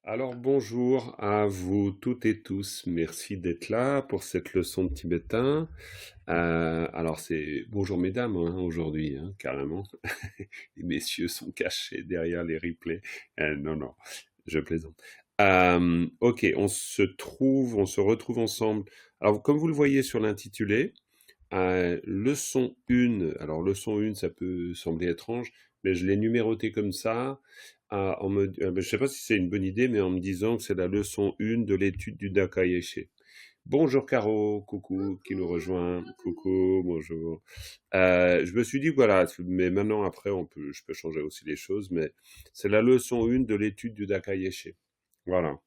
Alors bonjour à vous toutes et tous. Merci d'être là pour cette leçon de tibétain. Alors c'est bonjour mesdames hein, aujourd'hui, hein, carrément. Les messieurs sont cachés derrière les replays. Non, non, je plaisante. Ok, on se retrouve ensemble. Alors comme vous le voyez sur l'intitulé, leçon 1. Alors leçon 1, ça peut sembler étrange, mais je l'ai numéroté comme ça je sais pas si c'est une bonne idée, mais en me disant que c'est la leçon 1 de l'étude du Dakaïeshi. Bonjour Caro, coucou, qui nous rejoint. Coucou, bonjour. Je me suis dit, voilà, mais maintenant après, je peux changer aussi les choses, mais c'est la leçon 1 de l'étude du Dakaïeshi. Voilà.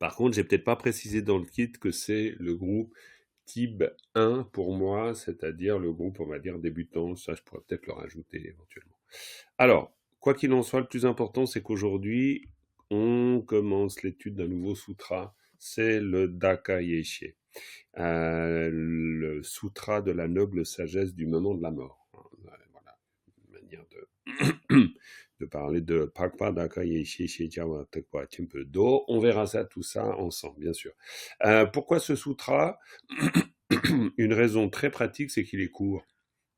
Par contre, j'ai peut-être pas précisé dans le kit que c'est le groupe Tib 1 pour moi, c'est-à-dire le groupe, on va dire, débutant. Ça, je pourrais peut-être le rajouter éventuellement. Alors, quoi qu'il en soit, le plus important, c'est qu'aujourd'hui, on commence l'étude d'un nouveau sutra. C'est le Dakaïeshi, le sutra de la noble sagesse du moment de la mort. Voilà, une manière de parler de Pakpa Dakaïeshi Shijawa Tekwa Chimpe Do. On verra ça, tout ça ensemble, bien sûr. Pourquoi ce sutra? Une raison très pratique, c'est qu'il est court.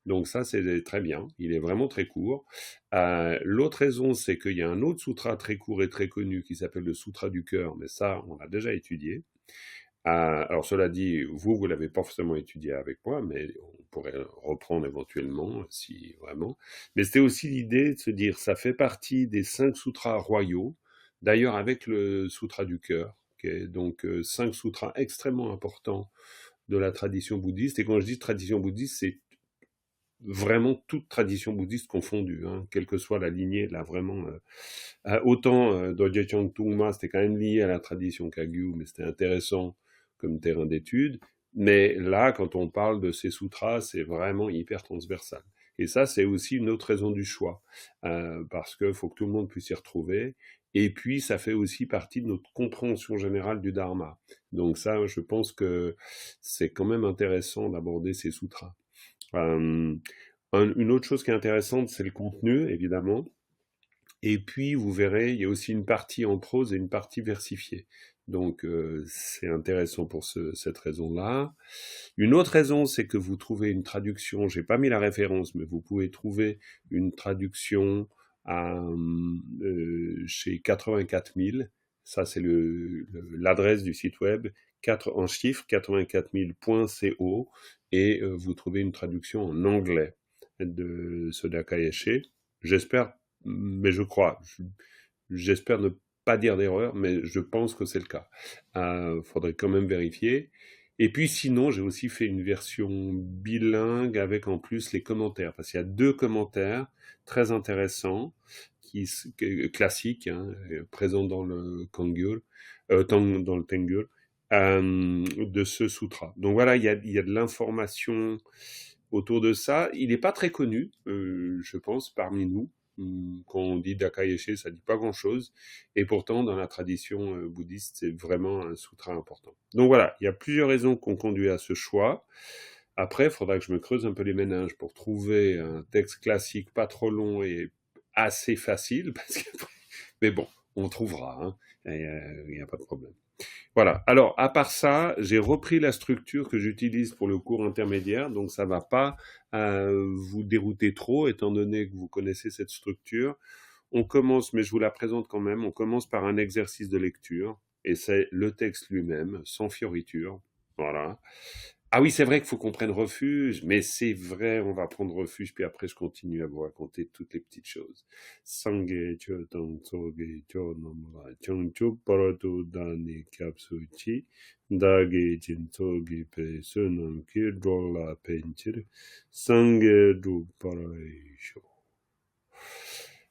Donc ça, c'est très bien. Il est vraiment très court. L'autre raison, c'est qu'il y a un autre sutra très court et très connu qui s'appelle le Sutra du cœur, mais ça, on l'a déjà étudié. Alors cela dit, vous l'avez pas forcément étudié avec moi, mais on pourrait reprendre éventuellement, si vraiment. Mais c'était aussi l'idée de se dire, ça fait partie des 5 sutras royaux, d'ailleurs avec le Sutra du cœur, qui est donc 5 sutras extrêmement importants de la tradition bouddhiste. Et quand je dis tradition bouddhiste, c'est vraiment toute tradition bouddhiste confondue, hein, quelle que soit la lignée, là vraiment. Autant Dorje Tungma, c'était quand même lié à la tradition Kagyu, mais c'était intéressant comme terrain d'étude. Mais là, quand on parle de ces sutras, c'est vraiment hyper transversal. Et ça, c'est aussi une autre raison du choix, parce qu'il faut que tout le monde puisse s'y retrouver. Et puis, ça fait aussi partie de notre compréhension générale du Dharma. Donc ça, je pense que c'est quand même intéressant d'aborder ces sutras. Euh, une autre chose qui est intéressante, c'est le contenu, évidemment. Et puis, vous verrez, il y a aussi une partie en prose et une partie versifiée. Donc, c'est intéressant pour cette raison-là. Une autre raison, c'est que vous trouvez une traduction, j'ai pas mis la référence, mais vous pouvez trouver une traduction chez 84 000. Ça, c'est l'adresse du site web, en chiffres, 84 000.co, et vous trouvez une traduction en anglais de ce Dakayeshi. J'espère, mais je crois, j'espère ne pas dire d'erreur, mais je pense que c'est le cas. Faudrait quand même vérifier. Et puis sinon, j'ai aussi fait une version bilingue avec en plus les commentaires, parce qu'il y a 2 commentaires très intéressants, classiques, hein, présents dans le Kangyur, dans le Tengyur, de ce sutra. Donc voilà, il y a de l'information autour de ça. Il n'est pas très connu, je pense, parmi nous. Quand on dit Dakayeshi, ça dit pas grand-chose. Et pourtant, dans la tradition bouddhiste, c'est vraiment un sutra important. Donc voilà, il y a plusieurs raisons qui ont conduit à ce choix. Après, il faudra que je me creuse un peu les méninges pour trouver un texte classique pas trop long et assez facile. Mais bon, on trouvera. Hein. Il n'y a pas de problème. Voilà. Alors, à part ça, j'ai repris la structure que j'utilise pour le cours intermédiaire, donc ça va pas vous dérouter trop, étant donné que vous connaissez cette structure. On commence, mais je vous la présente quand même, on commence par un exercice de lecture, et c'est le texte lui-même, sans fioriture. Voilà. Ah oui, c'est vrai qu'il faut qu'on prenne refuge, mais c'est vrai, on va prendre refuge, puis après je continue à vous raconter toutes les petites choses. Sangye cho tong soge cho nomra chongcho parato dani kapsuchi dage jintogi pe sunam ki drola penchir sangye du paraisho.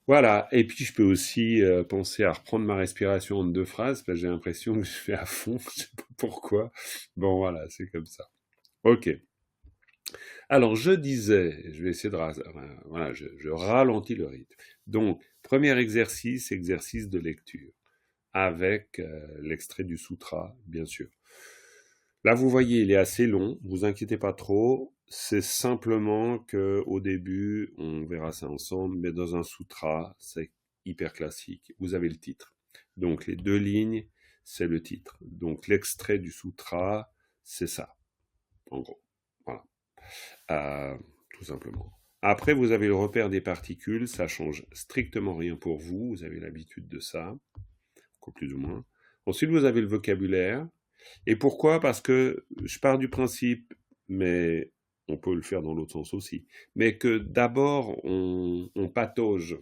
Voilà, et puis je peux aussi penser à reprendre ma respiration en 2 phrases, parce que j'ai l'impression que je fais à fond, je sais pas pourquoi. Bon voilà, c'est comme ça. Ok. Alors, je disais, je vais essayer de... Voilà, je ralentis le rythme. Donc, premier exercice, exercice de lecture, avec l'extrait du sutra, bien sûr. Là, vous voyez, il est assez long, vous inquiétez pas trop. C'est simplement que au début, on verra ça ensemble, mais dans un sutra, c'est hyper classique. Vous avez le titre. Donc les 2 lignes, c'est le titre. Donc l'extrait du sutra, c'est ça, en gros. Voilà. Euh, Tout simplement. Après, vous avez le repère des particules, ça change strictement rien pour vous, vous avez l'habitude de ça, plus ou moins. Ensuite, vous avez le vocabulaire. Et pourquoi? Parce que je pars du principe, mais on peut le faire dans l'autre sens aussi, mais que d'abord on patauge,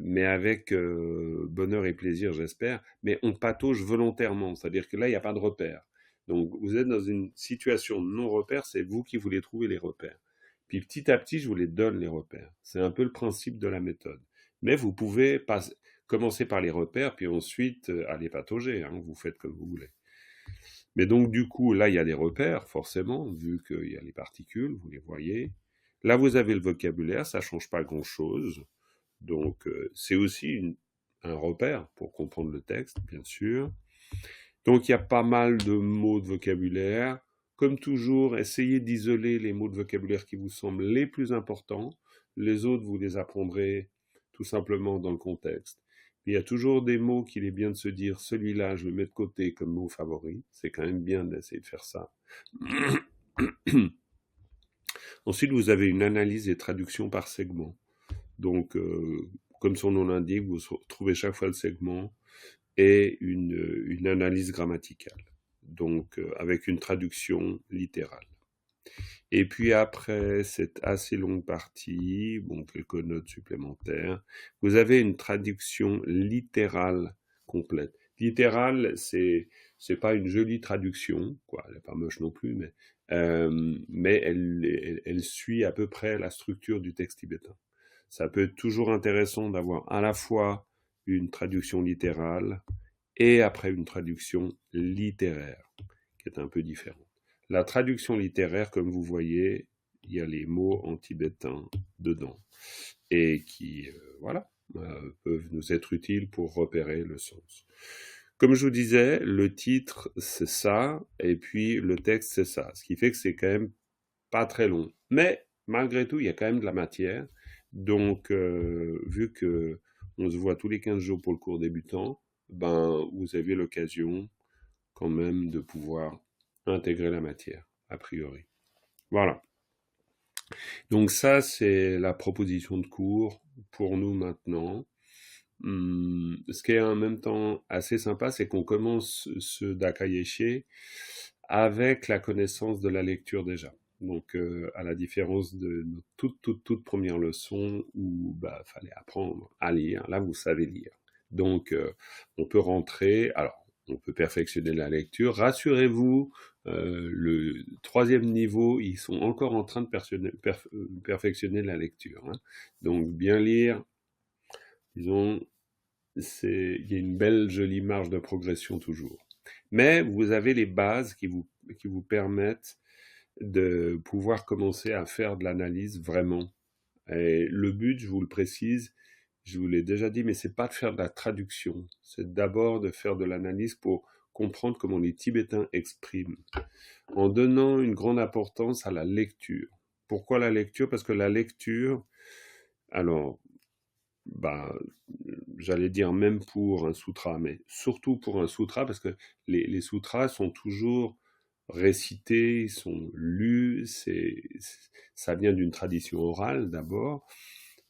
mais avec bonheur et plaisir, j'espère, mais on patauge volontairement, c'est-à-dire que là, il n'y a pas de repère. Donc, vous êtes dans une situation de non-repère, c'est vous qui voulez trouver les repères. Puis petit à petit, je vous les donne, les repères. C'est un peu le principe de la méthode. Mais vous pouvez commencer par les repères, puis ensuite aller patauger, hein, vous faites comme vous voulez. Mais donc, du coup, là, il y a des repères, forcément, vu qu'il y a les particules, vous les voyez. Là, vous avez le vocabulaire, ça ne change pas grand-chose. Donc, c'est aussi un repère pour comprendre le texte, bien sûr. Donc, il y a pas mal de mots de vocabulaire. Comme toujours, essayez d'isoler les mots de vocabulaire qui vous semblent les plus importants. Les autres, vous les apprendrez tout simplement dans le contexte. Il y a toujours des mots qu'il est bien de se dire, celui-là, je le mets de côté comme mot favori. C'est quand même bien d'essayer de faire ça. Ensuite, vous avez une analyse et traduction par segment. Donc, comme son nom l'indique, vous trouvez chaque fois le segment et une analyse grammaticale. Donc, avec une traduction littérale. Et puis après cette assez longue partie, bon, quelques notes supplémentaires, vous avez une traduction littérale complète. Littérale, c'est pas une jolie traduction, quoi, elle est pas moche non plus, mais elle suit à peu près la structure du texte tibétain. Ça peut être toujours intéressant d'avoir à la fois une traduction littérale et après une traduction littéraire, qui est un peu différente. La traduction littéraire, comme vous voyez, il y a les mots en tibétain dedans et qui, voilà, peuvent nous être utiles pour repérer le sens. Comme je vous disais, le titre, c'est ça, et puis le texte, c'est ça. Ce qui fait que c'est quand même pas très long. Mais, malgré tout, il y a quand même de la matière. Donc, vu que on se voit tous les 15 jours pour le cours débutant, ben, vous avez l'occasion quand même de pouvoir intégrer la matière, a priori. Voilà. Donc ça, c'est la proposition de cours pour nous maintenant. Ce qui est en même temps assez sympa, c'est qu'on commence ce Dakayeshi avec la connaissance de la lecture déjà. Donc, à la différence de notre toute première leçon où bah fallait apprendre à lire, là vous savez lire. Donc, on peut rentrer. Alors, on peut perfectionner la lecture. Rassurez-vous, le 3e niveau, ils sont encore en train de perfectionner la lecture, hein. Donc, bien lire, disons, il y a une belle, jolie marge de progression toujours. Mais vous avez les bases qui vous permettent de pouvoir commencer à faire de l'analyse vraiment. Et le but, je vous le précise, je vous l'ai déjà dit, mais c'est pas de faire de la traduction. C'est d'abord de faire de l'analyse pour comprendre comment les Tibétains expriment, en donnant une grande importance à la lecture. Pourquoi la lecture? Parce que la lecture, alors, bah, j'allais dire même pour un sutra, mais surtout pour un sutra, parce que les sutras sont toujours récités, ils sont lus, ça vient d'une tradition orale d'abord,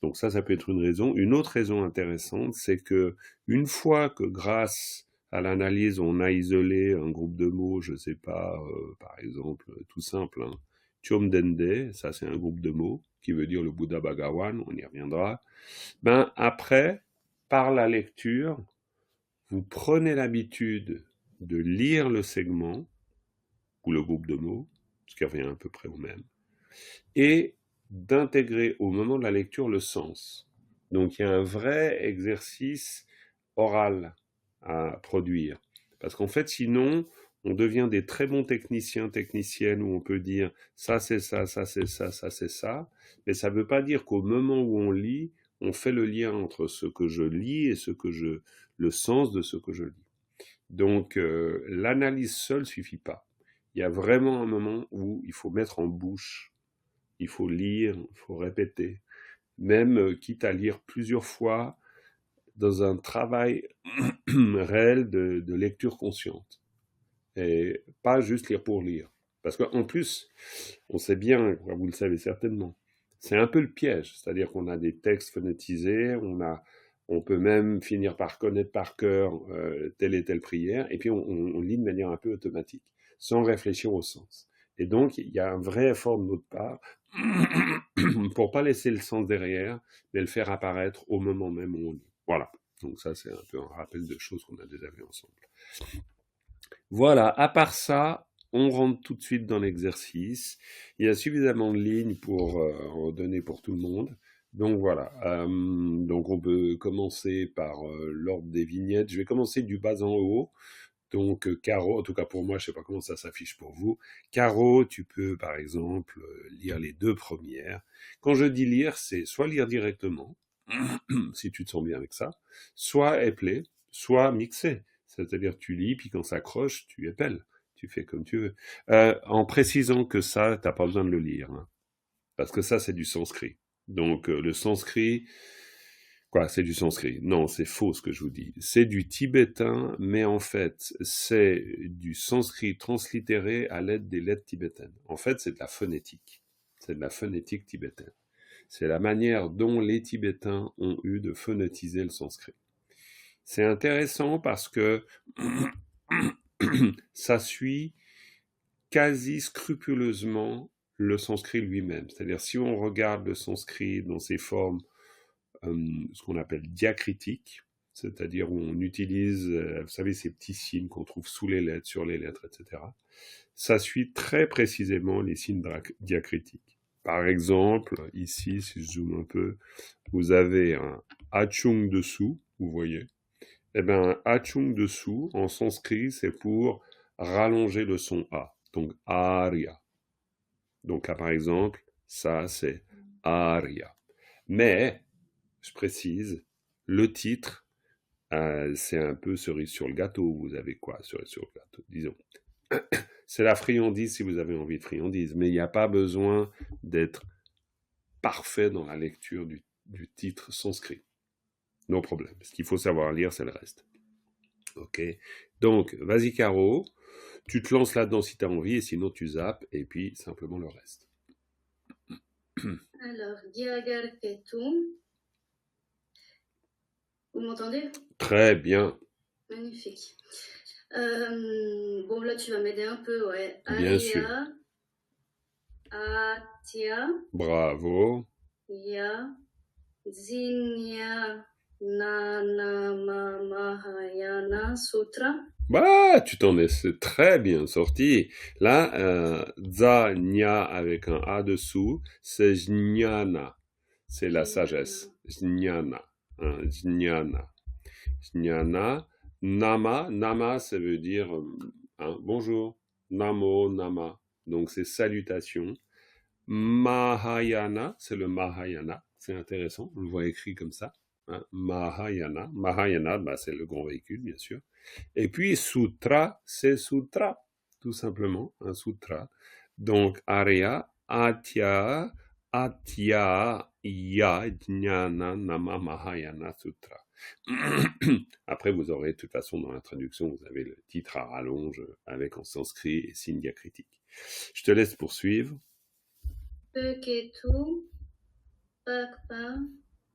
donc ça peut être une raison. Une autre raison intéressante, c'est que une fois que grâce à l'analyse, on a isolé un groupe de mots, je sais pas, par exemple, tout simple, hein, Chomdende, ça c'est un groupe de mots qui veut dire le Bouddha Bhagawan, on y reviendra. Ben après, par la lecture, vous prenez l'habitude de lire le segment ou le groupe de mots, ce qui revient à peu près au même, et d'intégrer au moment de la lecture le sens. Donc il y a un vrai exercice oral à produire. Parce qu'en fait, sinon, on devient des très bons techniciens, techniciennes, où on peut dire ça c'est ça, ça c'est ça, ça c'est ça, mais ça ne veut pas dire qu'au moment où on lit, on fait le lien entre ce que je lis et le sens de ce que je lis. Donc l'analyse seule suffit pas. Il y a vraiment un moment où il faut mettre en bouche, il faut lire, il faut répéter, même quitte à lire plusieurs fois dans un travail réel de lecture consciente. Et pas juste lire pour lire. Parce qu'en plus, on sait bien, vous le savez certainement, c'est un peu le piège. C'est-à-dire qu'on a des textes phonétisés, on peut même finir par connaître par cœur telle et telle prière, et puis on lit de manière un peu automatique, sans réfléchir au sens. Et donc, il y a un vrai effort de notre part pour pas laisser le sens derrière, mais le faire apparaître au moment même où on lit. Voilà. Donc ça, c'est un peu un rappel de choses qu'on a déjà vues ensemble. Voilà, à part ça, on rentre tout de suite dans l'exercice. Il y a suffisamment de lignes pour en donner pour tout le monde. Donc voilà, donc on peut commencer par l'ordre des vignettes. Je vais commencer du bas en haut. Donc Caro, en tout cas pour moi, je sais pas comment ça s'affiche pour vous. Caro, tu peux par exemple lire les deux premières. Quand je dis lire, c'est soit lire directement, si tu te sens bien avec ça, soit épeler, soit mixer. C'est-à-dire tu lis, puis quand ça accroche, tu épelles. Tu fais comme tu veux. En précisant que ça, t'as pas besoin de le lire. Hein, parce que ça, c'est du sanskrit. Donc le sanskrit, quoi, c'est du sanskrit. Non, c'est faux ce que je vous dis. C'est du tibétain, mais en fait, c'est du sanskrit translittéré à l'aide des lettres tibétaines. En fait, c'est de la phonétique. C'est de la phonétique tibétaine. C'est la manière dont les Tibétains ont eu de phonétiser le sanskrit. C'est intéressant parce que ça suit quasi scrupuleusement le sanskrit lui-même. C'est-à-dire, si on regarde le sanskrit dans ses formes, ce qu'on appelle diacritiques, c'est-à-dire où on utilise, vous savez, ces petits signes qu'on trouve sous les lettres, sur les lettres, etc., ça suit très précisément les signes diacritiques. Par exemple, ici, si je zoome un peu, vous avez un achung dessous, vous voyez. Eh bien, un achung dessous, en sanskrit, c'est pour rallonger le son A. Donc, arya. Donc là, par exemple, ça, c'est arya. Mais, je précise, le titre, c'est un peu cerise sur le gâteau. Vous avez quoi, cerise sur le gâteau, disons. C'est la friandise si vous avez envie de friandise, mais il n'y a pas besoin d'être parfait dans la lecture du titre sanskrit. No problème. Ce qu'il faut savoir lire, c'est le reste. Ok. Donc, vas-y Caro, tu te lances là-dedans si tu as envie, et sinon tu zappes, et puis simplement le reste. Alors, Giagarketum. Vous m'entendez? Très bien. Magnifique. Bon, là, tu vas m'aider un peu, ouais. Bien sûr. Arya, Atya, Bravo. Ya, Zinya, Nana, Mahayana, Sutra. Bah, tu t'en es très bien sorti. Là, za, nya avec un A dessous, c'est jnana. C'est la sagesse. Jnana. Jnana. Jnana. Nama. Nama, ça veut dire bonjour. Namo, nama. Donc, c'est salutation. Mahayana, c'est le Mahayana. C'est intéressant. On le voit écrit comme ça. Hein. Mahayana. Mahayana, bah, c'est le grand véhicule, bien sûr. Et puis, sutra, c'est sutra. Tout simplement, un sutra. Donc, Arya, Atya, Atya, Ya, Jnana, Nama, Mahayana, Sutra. Après, vous aurez, de toute façon, dans la traduction, vous avez le titre à rallonge avec en sanskrit et signe diacritique. Je te laisse poursuivre. Peketu, Pakpa,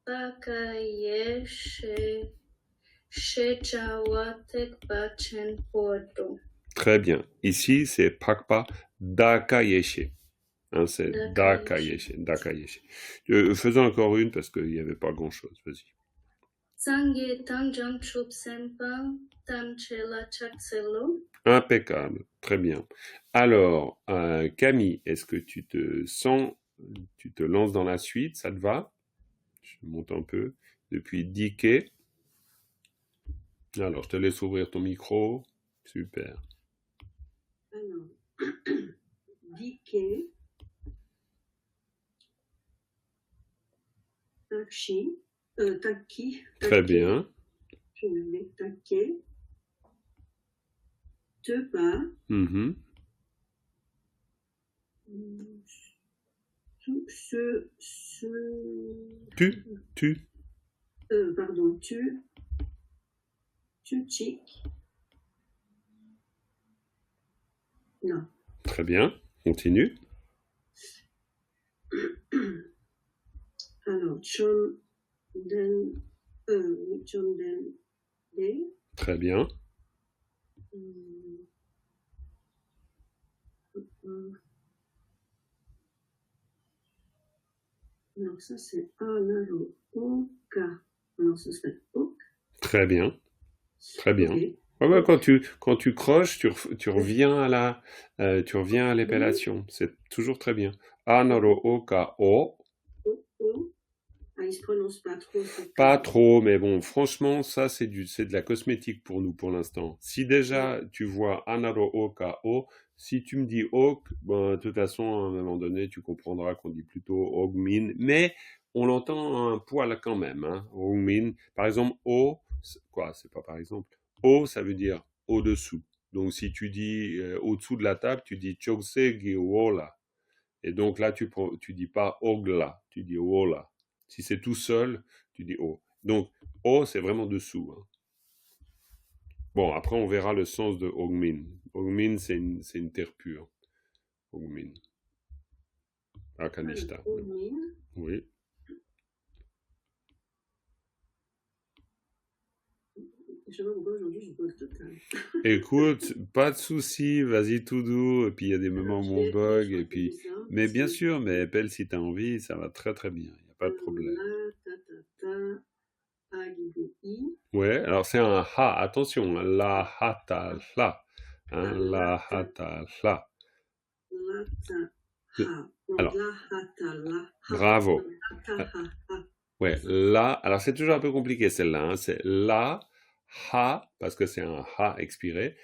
Pakayesh, Shechawatek, Pachen, Porto. Très bien. Ici, c'est Pakpa Dakayeshe. Hein, c'est Dakayeshe. Dakayeshe. Faisons encore une parce qu'il n'y avait pas grand-chose. Vas-y. Impeccable, très bien. Alors, Camille, est-ce que tu te lances dans la suite, ça te va? Je monte un peu. Depuis Dike. Alors, je te laisse ouvrir ton micro. Super. Alors, Dike, Taki, Très bien. Je le mets Take, Tepa, Tu. Pardon, tu, Tchouchik. Non. Très bien. Continue. Alors, Chonden, oui, Chonden, D. Très bien. Alors, ça, c'est Anaro, Oka. Alors, ce serait Ok. Très bien. Très bien. Ok. Ouais, ouais, quand tu croches, tu reviens tu reviens à l'épellation. C'est toujours très bien. Anaro oka o. O. Ah, il se prononce pas trop. Pas trop, mais bon, franchement, ça, c'est de la cosmétique pour nous, pour l'instant. Si déjà, tu vois anaro oka o, si tu me dis ok, ben, de toute façon, à un moment donné, tu comprendras qu'on dit plutôt ogmin, mais on l'entend un poil quand même, hein, ogmin. Par exemple, o, c'est pas par exemple. O, ça veut dire au-dessous. Donc, si tu dis au-dessous de la table, tu dis chokse wola. Et donc là, tu dis pas ogla, tu dis wola. Si c'est tout seul, tu dis o. Donc, o, c'est vraiment dessous. Hein. Bon, après, on verra le sens de ogmin. Ogmin, c'est une terre pure. Ogmin. Akanishta. Oui. Je sais pas pourquoi aujourd'hui je bug total. Écoute, pas de souci, vas-y tout doux. Et puis, il y a des moments où on bug. Et puis, mais bien sûr, mais appelle si tu as envie, ça va très très bien. Il n'y a pas de problème. Ouais, alors c'est un ha, attention, la hata la. Hein, la hata la. Alors, bravo. Ouais, la, alors c'est toujours un peu compliqué celle-là, hein, c'est la, ha, parce que c'est un ha expiré,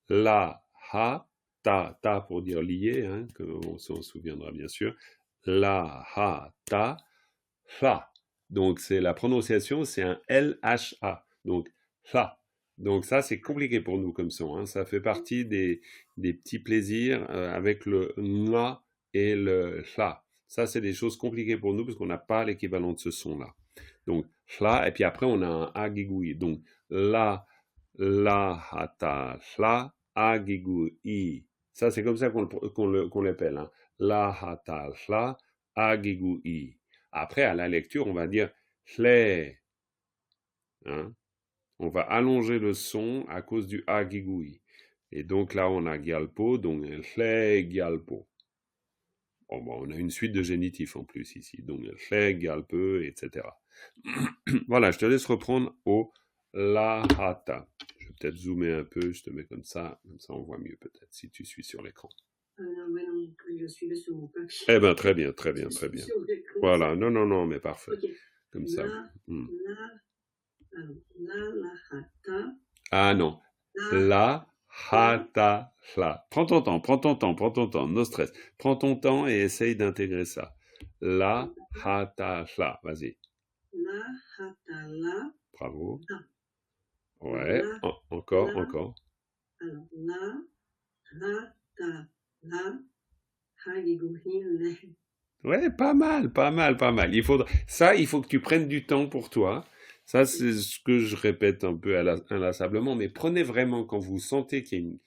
la, ha, ta pour dire lié, hein, on s'en souviendra bien sûr, la, ha, ta, la. Donc c'est la prononciation, c'est un L-H-A, donc la. Donc ça c'est compliqué pour nous comme son, hein, ça fait partie des petits plaisirs avec le na et le la. Ça, c'est des choses compliquées pour nous parce qu'on n'a pas l'équivalent de ce son-là. Donc, la, et puis après, on a un agigui. Donc, la, hata, la, agigui. Ça, c'est comme ça qu'on l'appelle. Hein. La, hata, la, agigui. Après, à la lecture, on va dire hle. Hein. On va allonger le son à cause du agigui. Et donc là, on a gyalpo, donc hle, gyalpo. Bon, on a une suite de génitifs en plus ici, donc hle, gyalpe, etc. Voilà, je te laisse reprendre au lahata. Je vais peut-être zoomer un peu, je te mets comme ça on voit mieux peut-être si tu suis sur l'écran. Ouais, non, je suivais sur mon papier. Eh ben très bien, très bien, très bien. Voilà, non, mais parfait. Okay. Comme ça. La hata. Ah non. La hata la. Prends ton temps, no stress. Prends ton temps et essaye d'intégrer ça. La hata la. Vas-y. La hata la. Bravo. Ah. Ouais, encore. Alors, la hata la. Ouais, pas mal. Il faut que tu prennes du temps pour toi. Ça, c'est ce que je répète un peu inlassablement, mais prenez vraiment quand vous sentez qu'il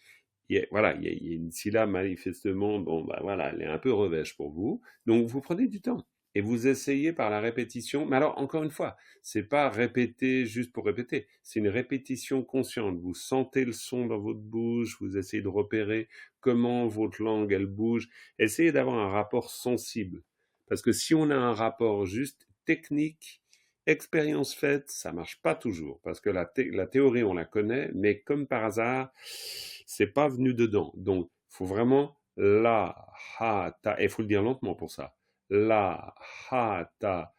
y a il y a une syllabe manifestement, bon, bah voilà, elle est un peu revêche pour vous. Donc, vous prenez du temps et vous essayez par la répétition. Mais alors, encore une fois, c'est pas répéter juste pour répéter. C'est une répétition consciente. Vous sentez le son dans votre bouche, vous essayez de repérer comment votre langue, elle bouge. Essayez d'avoir un rapport sensible. Parce que si on a un rapport juste technique, expérience faite, ça marche pas toujours. Parce que la théorie, on la connaît, mais comme par hasard, c'est pas venu dedans. Donc, il faut vraiment la, ha, ta, et il faut le dire lentement pour ça. La, ha, ta,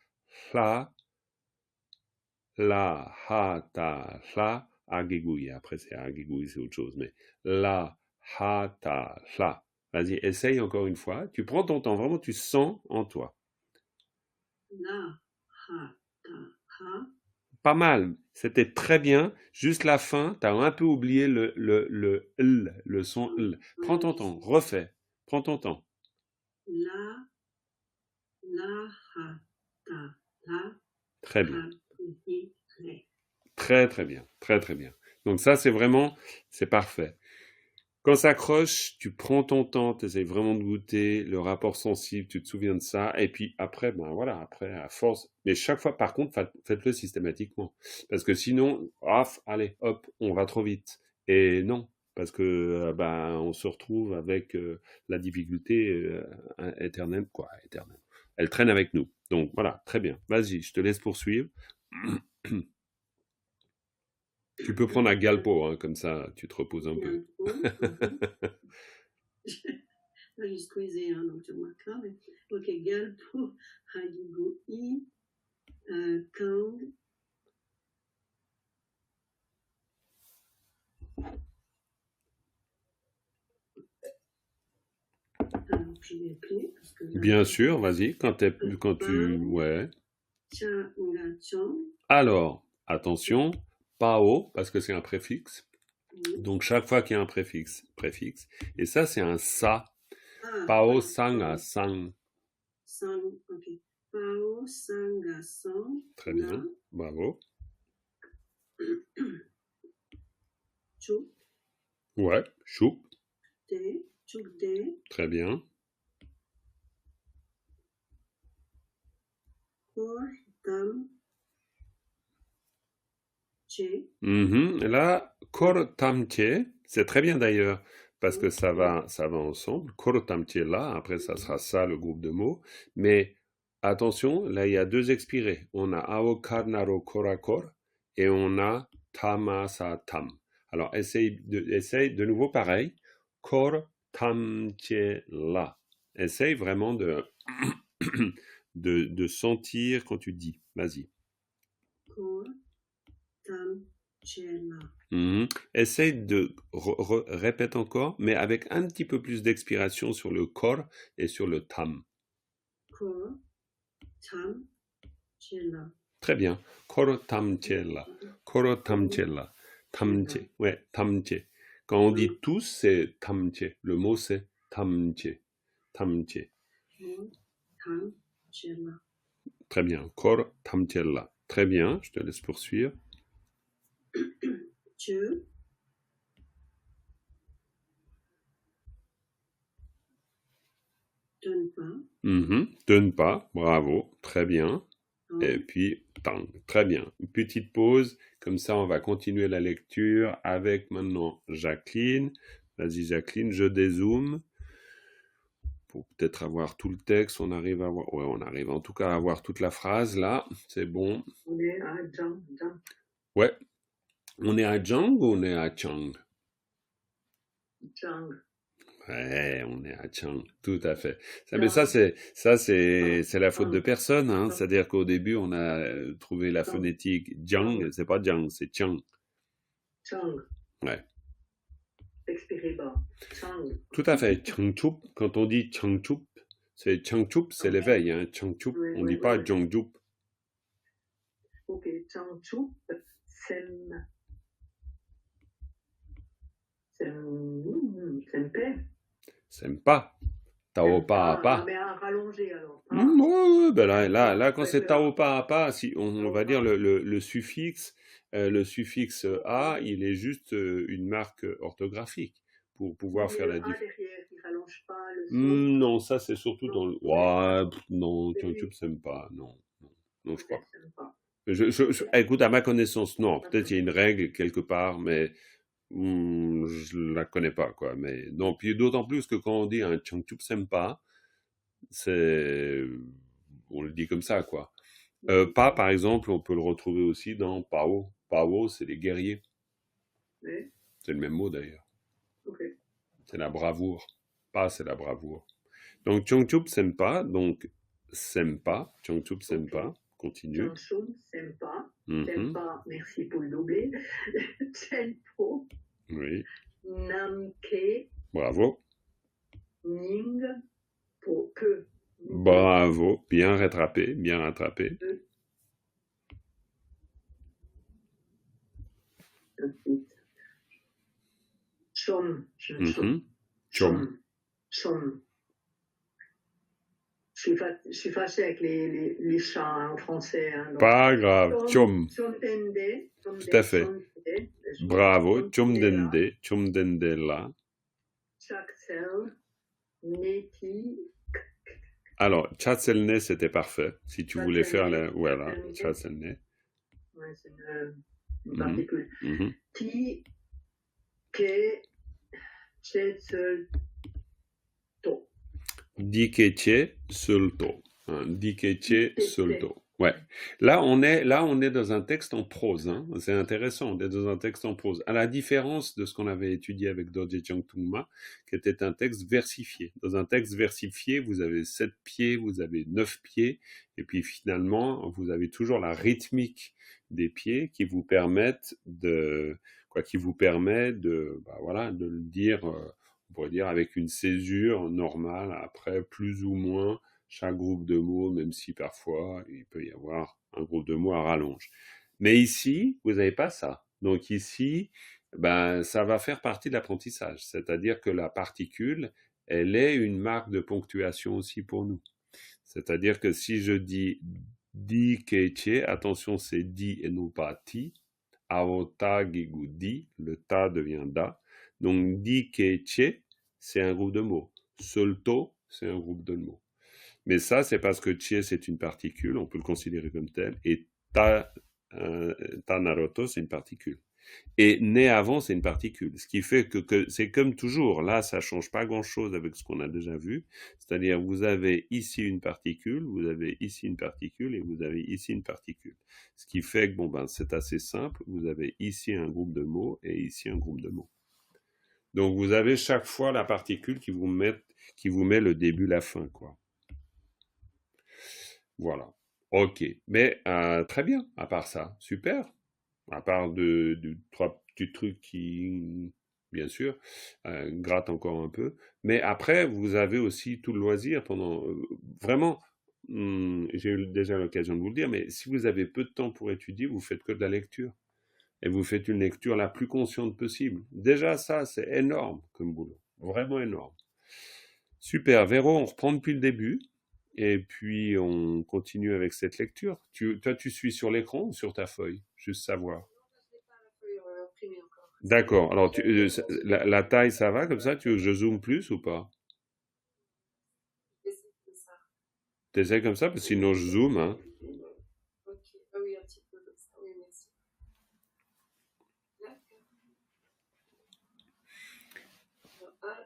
la, ha, ta, agégouille. Après, c'est agégouille, c'est autre chose, mais la, ha, ta, Vas-y, essaye encore une fois. Tu prends ton temps, vraiment, tu sens en toi. La, ha, ta, ha. Pas mal, c'était très bien. Juste la fin, tu as un peu oublié le l, le son l. Prends ton temps, refais. Prends ton temps. La, ha, ta, la. Très bien. Très bien, très bien. Donc ça, c'est parfait. Quand ça accroche, tu prends ton temps, tu essaies vraiment de goûter le rapport sensible, tu te souviens de ça, et puis après, ben voilà, après, à force. Mais chaque fois, par contre, faites-le systématiquement. Parce que sinon, allez, hop, on va trop vite. Et non, parce que ben, on se retrouve avec la difficulté éternelle, quoi, éternelle. Elle traîne avec nous. Donc voilà, très bien. Vas-y, je te laisse poursuivre. Tu peux prendre un galpo, hein, comme ça, tu te reposes un peu. Là, j'ai squeezé, hein, donc tu remarqueras. Mais... Ok, galpo, hagigo, i, kang. Alors, je vais appeler. Parce que là, Bien sûr, vas-y, quand tu... Ouais. Cha, nga, chang. Alors, attention, pao, parce que c'est un préfixe. Oui. Donc, chaque fois qu'il y a un préfixe. Et ça, c'est un sa. Ah, Pao, alors, sang, sang. sang, ok. Pao, sanga, sang. Très Na, bien, bravo. chuk, Ouais, choup, te, chuk, de, très bien. kor, tam, che. Et là, kor tamche, c'est très bien d'ailleurs, parce que Oui. ça va ensemble. Kor tamche là, après ça sera ça le groupe de mots. Mais attention, là il y a deux expirés. On a ao karnaro korakor et on a tamasa tam. Alors essaye de nouveau pareil. Kor tamche la. Essaye vraiment de sentir quand tu dis. Vas-y. Kor, tam, che, la. Essaye de répète encore, mais avec un petit peu plus d'expiration sur le corps et sur le tam. Kor, tam, che, la. Très bien. Koro tamchela. Koro tamchela. Tamche. Ouais, tamche. Quand on dit tous, c'est tamche. Le mot, c'est tamche. Tamche. Tam, che, la. Très bien. Koro tamchela. Très bien. Je te laisse poursuivre. Che, donne pas. Donne pas. Bravo. Très bien. Et puis, tang, très bien. Une petite pause, comme ça on va continuer la lecture avec maintenant Jacqueline. Vas-y Jacqueline, je dézoome pour peut-être avoir tout le texte. On arrive à avoir, ouais, on arrive en tout cas à avoir toute la phrase là. C'est bon. On est à Jang. Ouais. On est à Jang ou on est à Chang? Jang. Ouais, on est à Chang, tout à fait. Mais ça c'est la faute de personne, hein. C'est-à-dire qu'au début on a trouvé la phonétique Jiang, c'est pas Jiang, c'est Chang. Chang. Ouais. Expiré bas. Chang. Tout à fait. Changchup, quand on dit Changchup, c'est Changchup, c'est l'éveil, hein. Changchup, on dit pas Jongchup. Ok, Changchup, sem. Sempa. Taopa apa. Mais à rallonger alors. Ouais, ben là, quand c'est taopa apa, si on va dire le suffixe a, il est juste une marque orthographique pour pouvoir faire la différence. Derrière, il rallonge pas le son. Non, ça c'est surtout dans le. Ouais, non, Changchup Sempa, non, je crois pas. Écoute, à ma connaissance, non. Peut-être il y a une règle quelque part, mais je la connais pas, quoi. Mais non, puis d'autant plus que quand on dit un Changchup Sempa, on le dit comme ça, quoi. Pa, par exemple, on peut le retrouver aussi dans Pao. Pao, c'est les guerriers. Oui. C'est le même mot d'ailleurs. Okay. C'est la bravoure. Pa, c'est la bravoure. Donc Changchup Sempa, donc Sempa, Changchup Sempa. Continue. Changchup Sempa. Sempa, merci pour le doublé. Chenpo. Oui. Namke. Bravo. Ning. Pour que. Bravo. Bien rattrapé, bien rattrapé. Chom. Chom. Chom. Je suis fâché avec les chats en français. Hein, donc. Pas grave. Chom. Chontende. Tout à fait. Bravo. Chumdende là. Chaksel, Neti, Alors, Chatselne, c'était parfait. Si tu voulais faire Chatselne, la... Voilà, Chatselne. Chatselne. Ouais, c'est une Mhm, particule. mhm. Ti, Ke, Chetzel, To. Dikeche solto. Dikeche solto. Ouais. Là, on est dans un texte en prose. Hein. C'est intéressant. On est dans un texte en prose. À la différence de ce qu'on avait étudié avec Dorje Changtungma, qui était un texte versifié. Dans un texte versifié, vous avez 7 pieds, vous avez 9 pieds, et puis finalement, vous avez toujours la rythmique des pieds qui vous permettent de, qui vous permet de, voilà, de le dire, on pourrait dire avec une césure normale. Après, plus ou moins chaque groupe de mots, même si parfois il peut y avoir un groupe de mots à rallonge. Mais ici, vous n'avez pas ça. Donc ici, ça va faire partie de l'apprentissage. C'est-à-dire que la particule, elle est une marque de ponctuation aussi pour nous. C'est-à-dire que si je dis di keche, attention, c'est di et non pas ti. Aota gigu di, le ta devient da. Donc di keche, c'est un groupe de mots. Solto, c'est un groupe de mots. Mais ça, c'est parce que Chie, c'est une particule, on peut le considérer comme tel, et Naruto, c'est une particule. Et né avant, c'est une particule. Ce qui fait que c'est comme toujours. Là, ça change pas grand-chose avec ce qu'on a déjà vu. C'est-à-dire, vous avez ici une particule, vous avez ici une particule, et vous avez ici une particule. Ce qui fait que, c'est assez simple. Vous avez ici un groupe de mots et ici un groupe de mots. Donc, vous avez chaque fois la particule qui vous met le début, la fin, quoi. Voilà. Ok. Mais très bien, à part ça. Super. À part de 3 petits trucs qui, bien sûr, grattent encore un peu. Mais après, vous avez aussi tout le loisir pendant... vraiment, j'ai eu déjà l'occasion de vous le dire, mais si vous avez peu de temps pour étudier, vous faites que de la lecture. Et vous faites une lecture la plus consciente possible. Déjà, ça, c'est énorme comme boulot. Vraiment énorme. Super. Véro, on reprend depuis le début. Et puis, on continue avec cette lecture. Toi, tu suis sur l'écran ou sur ta feuille? Juste savoir. D'accord. Alors, la taille, ça va comme ça? Tu veux que je zoome plus ou pas? T'essaies comme ça? Parce que sinon, je zoome. Hein. Ah oui, un petit peu comme ça. Oui, merci.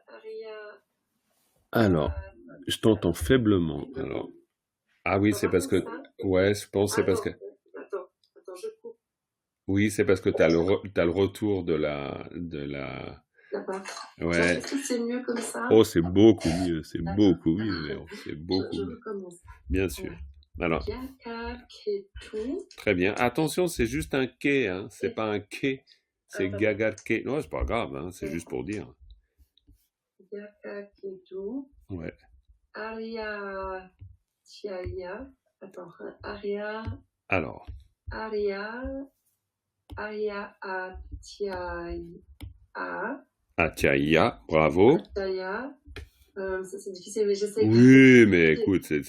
Aria. Alors, je t'entends faiblement. Alors, ah oui, c'est parce que... Ouais, je pense que c'est parce que... Attends, je coupe. Oui, c'est parce que t'as le retour de la... D'accord. Ouais. Est-ce que c'est mieux comme ça? Oh, c'est beaucoup mieux. C'est beaucoup mieux. C'est beaucoup Je mieux. recommence. Bien sûr. Alors, Gakaketu. très bien. Attention, c'est juste un ke, hein. C'est pas un ke. C'est gagarke. Non, c'est pas grave, hein. C'est juste pour dire. Gakaketu. Ouais. Aria Tiaya. Attends, Aria. Alors. Aria Atiaya. Atiaya, bravo. Atiaya. Ça c'est difficile, mais j'essaie. Oui, mais écoute, c'est...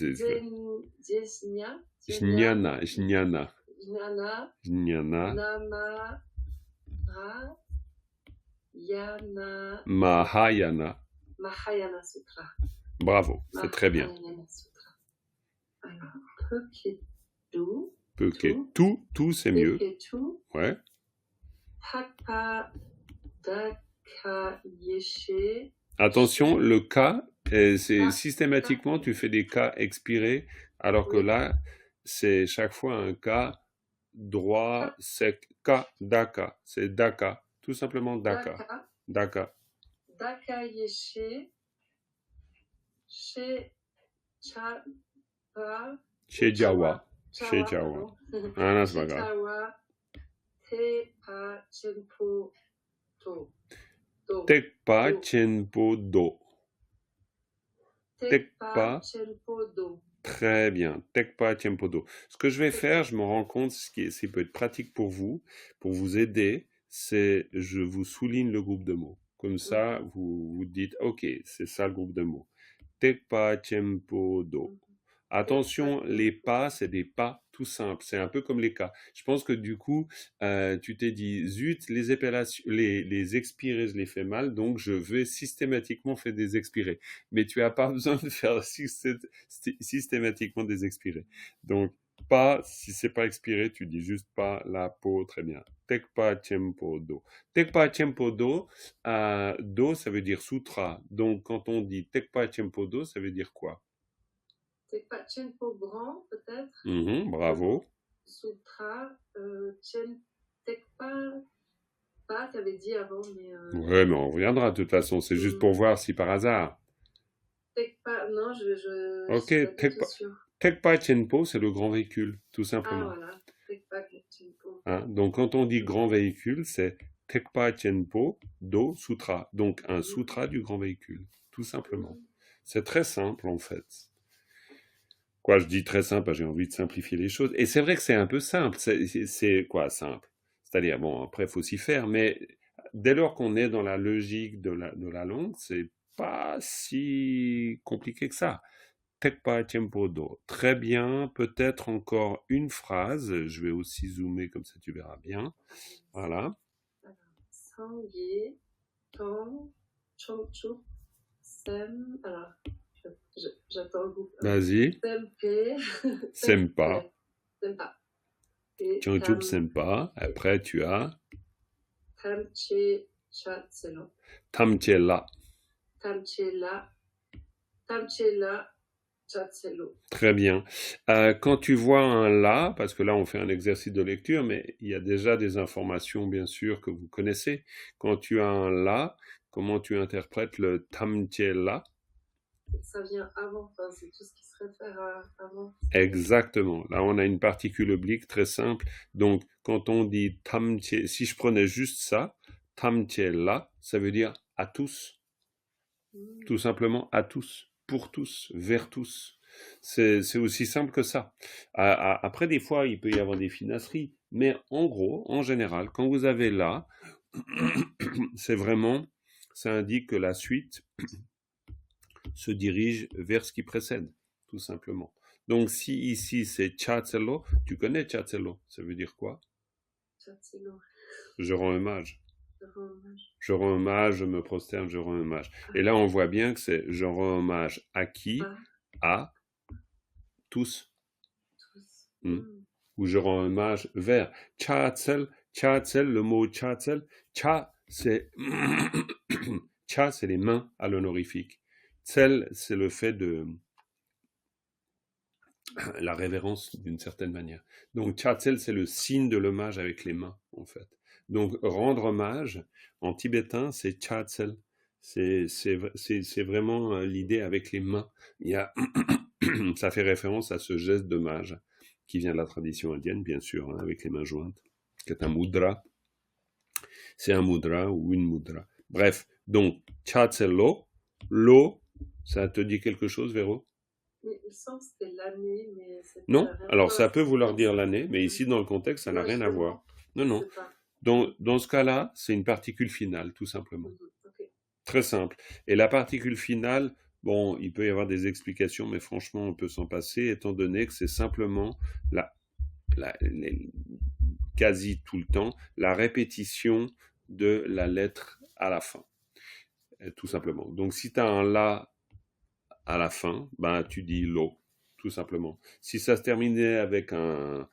Jnana. Jnana. Yana. Mahayana. Mahayana Sutra. Bravo, c'est très bien. Mahayana Sutra. Alors, Peketu. Peketu, tout c'est mieux. Peketu. Ouais. Hakpa Daka Yeshe. Attention, le K, c'est systématiquement, tu fais des K expirés, alors que là, c'est chaque fois un K droit, sec. K, Daka, c'est Daka, tout simplement Daka. Daka. Daka Yeshe. Chez Chapa. Chez Jawa. Chez Jawa. Ah, non, c'est pas grave. Tepa Chenpo Do. Tekpa Chenpo Do. Tekpa Chenpo Do. Très bien. Tekpa Chenpo Do. Ce que je vais faire, je me rends compte, ce qui peut être pratique pour vous aider, c'est je vous souligne le groupe de mots. Comme ça, vous dites, ok, c'est ça le groupe de mots. Tekpa Chenpo Do. Attention, les pas, c'est des pas tout simple. C'est un peu comme les cas. Je pense que du coup, tu t'es dit, zut, les expirés, je les fais mal, donc je vais systématiquement faire des expirés. Mais tu n'as pas besoin de faire systématiquement des expirés. Donc, pas, si c'est pas expiré, tu dis juste pas la peau, très bien. Tekpa tiempo do. Tekpa tiempo do, do, ça veut dire sutra. Donc, quand on dit tekpa tiempo do, ça veut dire quoi? Tekpa Chenpo grand, peut-être. Bravo. Sutra, Tekpa, pas, tu avais dit avant, mais. Ouais, mais on reviendra de toute façon. C'est juste pour voir si par hasard. Tekpa, non, je Ok, suis pas du tout sûre. Tekpa Chenpo, c'est le grand véhicule, tout Ah, simplement. voilà. Tekpa Chenpo. Hein, donc, quand on dit grand véhicule, c'est Tekpa Chenpo do Sutra. Donc, un sutra du grand véhicule, tout simplement. C'est très simple, en fait. Quoi, je dis très simple, j'ai envie de simplifier les choses. Et c'est vrai que c'est un peu simple. C'est quoi, simple? C'est-à-dire, bon, après, il faut s'y faire, mais dès lors qu'on est dans la logique de la langue, c'est pas si compliqué que ça. Tekpa tiempo do. Très bien, peut-être encore une phrase. Je vais aussi zoomer comme ça tu verras bien. Voilà. Alors, Sangye, Tong, Chongchup, Sem. Alors, j'attends le groupe. Vas-y. Sempe. Sempa. Sempa. Et Chongchup sempa. Après tu as Tamche Chatselo. Tamchela. Tamchela. Tamchela Chatselo. Très bien. Quand tu vois un la, parce que là on fait un exercice de lecture, mais il y a déjà des informations bien sûr que vous connaissez. Quand tu as un la, comment tu interprètes le tamchela? Ça vient avant, enfin, c'est tout ce qui se réfère à avant. Exactement. Là, on a une particule oblique très simple. Donc, quand on dit tamche, si je prenais juste ça, tamchela, ça veut dire à tous. Tout simplement à tous, pour tous, vers tous. C'est aussi simple que ça. Après, des fois, il peut y avoir des finasseries. Mais en gros, en général, quand vous avez là, c'est vraiment, ça indique que la suite se dirige vers ce qui précède, tout simplement. Donc, si ici c'est Chatselo, tu connais Chatselo, ça veut dire quoi? Chatselo. Je rends hommage. Je rends hommage. Je rends hommage, je me prosterne, je rends hommage. Et là, on voit bien que c'est je rends hommage à qui? À tous. Ou je rends hommage vers. Chatsel, Chatsel, le mot Chatsel, Cha, c'est Cha, c'est les mains à l'honorifique. Tsel, c'est le fait de la révérence d'une certaine manière. Donc Chatsel, c'est le signe de l'hommage avec les mains, en fait. Donc rendre hommage, en tibétain, c'est Chatsel. C'est vraiment l'idée avec les mains. Il y a ça fait référence à ce geste d'hommage qui vient de la tradition indienne, bien sûr, hein, avec les mains jointes, qui est un mudra. C'est un mudra ou une mudra. Bref, donc Chatselo, lo, ça te dit quelque chose, Véro? Il me semble que c'était l'année, mais... Non, alors ça peut vouloir dire l'année, mais ici, dans le contexte, ça n'a rien à voir. Non. Dans ce cas-là, c'est une particule finale, tout simplement. Okay. Très simple. Et la particule finale, bon, il peut y avoir des explications, mais franchement, on peut s'en passer, étant donné que c'est simplement quasi tout le temps, la répétition de la lettre à la fin. Tout simplement. Donc, si tu as un la à la fin, ben, tu dis lo, tout simplement. Si ça se terminait avec un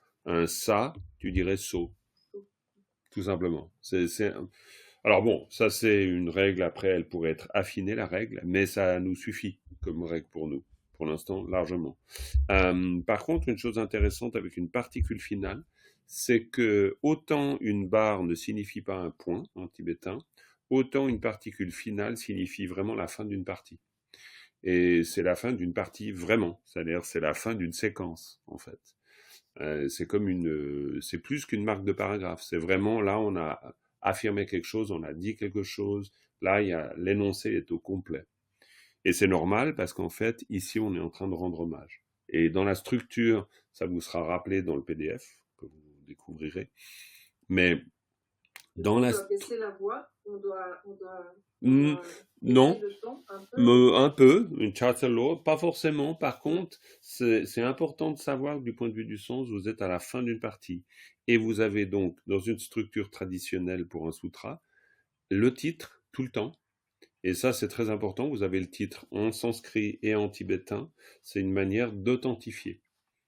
sa, tu dirais so. Tout simplement. Alors bon, ça c'est une règle, après elle pourrait être affinée la règle, mais ça nous suffit comme règle pour nous, pour l'instant largement. Par contre, une chose intéressante avec une particule finale, c'est que autant une barre ne signifie pas un point en tibétain, autant une particule finale signifie vraiment la fin d'une partie. Et c'est la fin d'une partie vraiment, c'est-à-dire c'est la fin d'une séquence en fait. C'est c'est plus qu'une marque de paragraphe. C'est vraiment là on a affirmé quelque chose, on a dit quelque chose. Là l'énoncé est au complet. Et c'est normal parce qu'en fait ici on est en train de rendre hommage. Et dans la structure, ça vous sera rappelé dans le PDF que vous découvrirez. Mais Dans On la... doit baisser la voix, on doit Hmm, non, baisser le ton un peu. un peu, une Chatselo, pas forcément. Par contre, c'est important de savoir que du point de vue du sens, vous êtes à la fin d'une partie. Et vous avez donc, dans une structure traditionnelle pour un sutra, le titre tout le temps. Et ça, c'est très important. Vous avez le titre en sanskrit et en tibétain. C'est une manière d'authentifier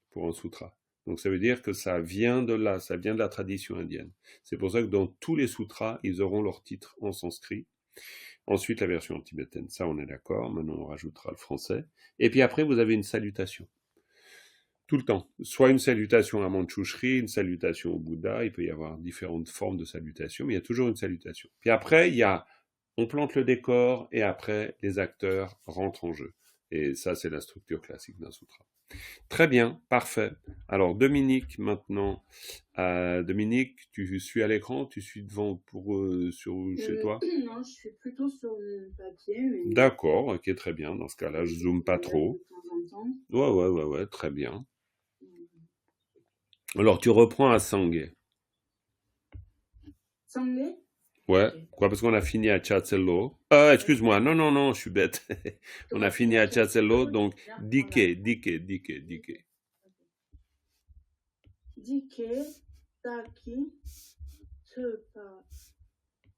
pour un sutra. Donc ça veut dire que ça vient de là, ça vient de la tradition indienne. C'est pour ça que dans tous les sutras, ils auront leur titre en sanskrit. Ensuite, la version tibétaine, ça on est d'accord. Maintenant, on rajoutera le français. Et puis après, vous avez une salutation. Tout le temps. Soit une salutation à Manchushri, une salutation au Bouddha. Il peut y avoir différentes formes de salutation, mais il y a toujours une salutation. Puis après, on plante le décor et après, les acteurs rentrent en jeu. Et ça, c'est la structure classique d'un sutra. Très bien, parfait. Alors Dominique, maintenant. Dominique, tu suis à l'écran, tu suis devant chez toi? Non, je suis plutôt sur le papier, mais D'accord, ok, très bien. Dans ce cas-là, je zoome pas de trop. temps en temps. Ouais, très bien. Alors tu reprends à Sangé. Sanglé? Ouais, Ok. quoi, parce qu'on a fini à Chatselo. Excuse-moi, non, je suis bête. On a fini à Chatselo, donc Dike. Dike, taki, tepa,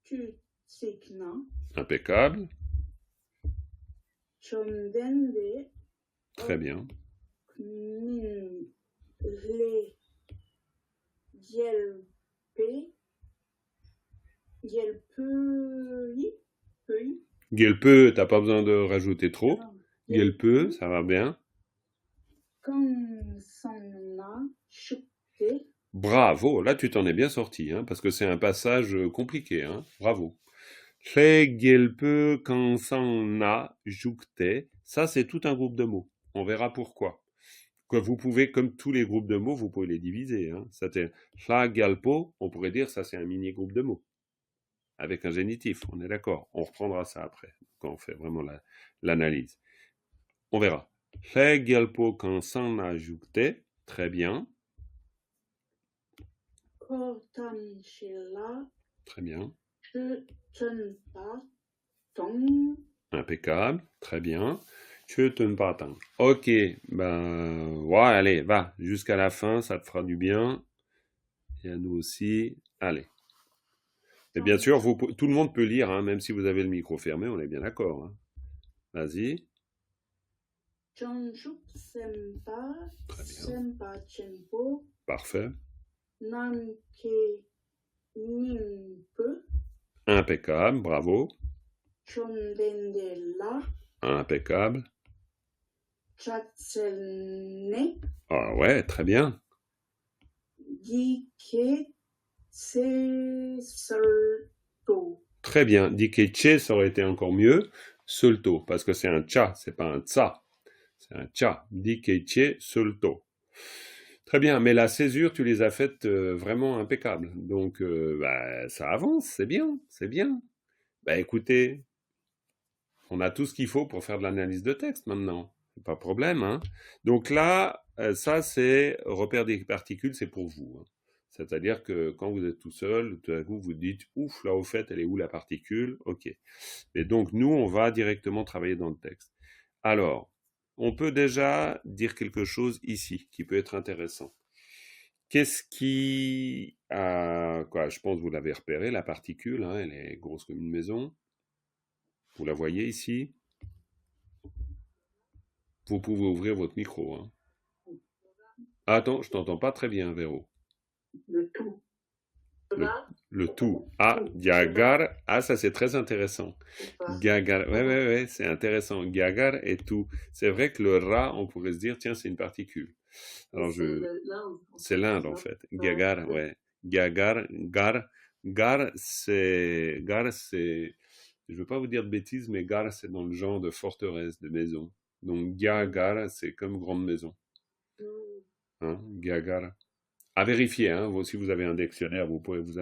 tu, sikna, Impeccable, chondende, très bien. min, le, gelpe, gelpei, Guelpeux, t'as pas besoin de rajouter trop. non, Guelpeux, ça va bien. kansana, shukte, Bravo, là tu t'en es bien sorti, hein, parce que c'est un passage compliqué, hein. Bravo. Gelpeux, Kansana, Jukte, ça c'est tout un groupe de mots. On verra pourquoi. Que vous pouvez, comme tous les groupes de mots, vous pouvez les diviser. Hein. Galpo, on pourrait dire ça c'est un mini groupe de mots avec un génitif. On est d'accord. On reprendra ça après quand on fait vraiment l'analyse. On verra. Galpo quand s'en ajouté, très bien, kortanshila, très bien, chenpa, tong, impeccable, très bien. Ok, ben ouais, allez, va jusqu'à la fin, ça te fera du bien et à nous aussi. Allez. Et bien sûr, tout le monde peut lire, hein, même si vous avez le micro fermé, on est bien d'accord. Hein. Vas-y. Chanchuk sempa, Très bien. sempa chenpo, Parfait. namke nimpe, Impeccable, bravo. chondendela, Impeccable. chatselne, Ah ouais, très bien. dike solto. Très bien. Dikeche, ça aurait été encore mieux. Solto, parce que c'est un cha, c'est pas un tsa. C'est un cha. Dikeche, solto. Très bien, mais la césure, tu les as faites vraiment impeccables. Donc, ça avance, c'est bien, c'est bien. Bah écoutez, on a tout ce qu'il faut pour faire de l'analyse de texte maintenant. Pas de problème, hein. Donc là, ça c'est repère des particules, c'est pour vous. Hein. C'est-à-dire que quand vous êtes tout seul, tout à coup vous dites, ouf, là au fait, elle est où la particule? Ok. Et donc nous, on va directement travailler dans le texte. Alors, on peut déjà dire quelque chose ici qui peut être intéressant. Qu'est-ce qui quoi, je pense que vous l'avez repéré, la particule, hein, elle est grosse comme une maison. Vous la voyez ici? Vous pouvez ouvrir votre micro. Hein. Attends, je t'entends pas très bien, Véro. Le tout. Le tout. Ah, Gagar. Ah, ça c'est très intéressant. Gagar. Ouais, c'est intéressant. Gagar et tout. C'est vrai que le ra, on pourrait se dire, tiens, c'est une particule. Alors c'est l'Inde en fait. Gagar, ouais. Gagar, gar, c'est, je veux pas vous dire de bêtises, mais gar, c'est dans le genre de forteresse, de maison. Donc Gagar, c'est comme grande maison. Hein, Gagar. À vérifier, hein. Si vous avez un dictionnaire, vous pourrez vous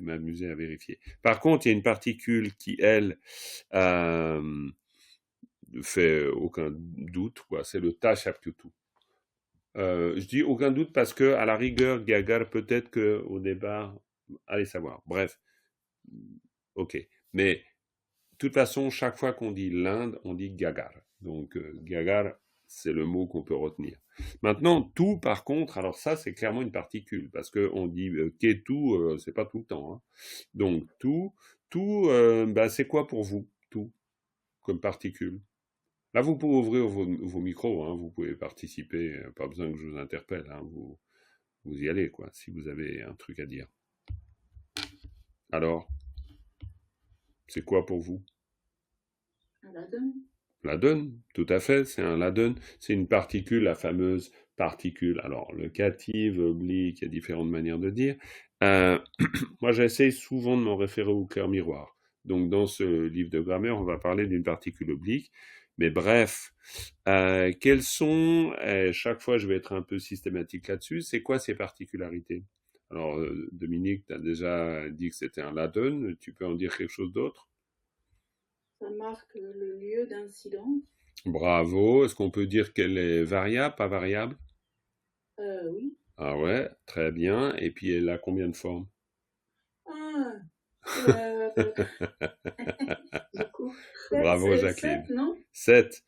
m'amuser à vérifier. Par contre, il y a une particule qui, elle, fait aucun doute, quoi. C'est le tachaptutu. Je dis aucun doute parce que, à la rigueur, Gagar, peut-être qu'au départ, allez savoir. Bref, ok. Mais de toute façon, chaque fois qu'on dit l'Inde, on dit Gagar. Donc, Gagar, c'est le mot qu'on peut retenir. Maintenant, tout, par contre, alors ça, c'est clairement une particule, parce qu'on dit Ketu, c'est pas tout le temps. Hein. Donc, tout, c'est quoi pour vous, tout, comme particule? Là, vous pouvez ouvrir vos micros, hein, vous pouvez participer, pas besoin que je vous interpelle, hein, vous y allez, quoi, si vous avez un truc à dire. Alors, c'est quoi pour vous? Un ladon. Ladon, tout à fait, c'est un ladon, c'est une particule, la fameuse particule. Alors, locative, oblique, il y a différentes manières de dire. Moi, j'essaie souvent de m'en référer au clair miroir. Donc, dans ce livre de grammaire, on va parler d'une particule oblique. Mais bref, quelles sont, chaque fois je vais être un peu systématique là-dessus, c'est quoi ces particularités? Alors, Dominique, tu as déjà dit que c'était un ladon, tu peux en dire quelque chose d'autre? Ça marque le lieu d'incidence. Bravo. Est-ce qu'on peut dire qu'elle est variable, pas variable? Oui. Ah ouais, très bien. Et puis elle a combien de formes? Ah, du coup, Bravo c'est Jacqueline. 7, non? 7.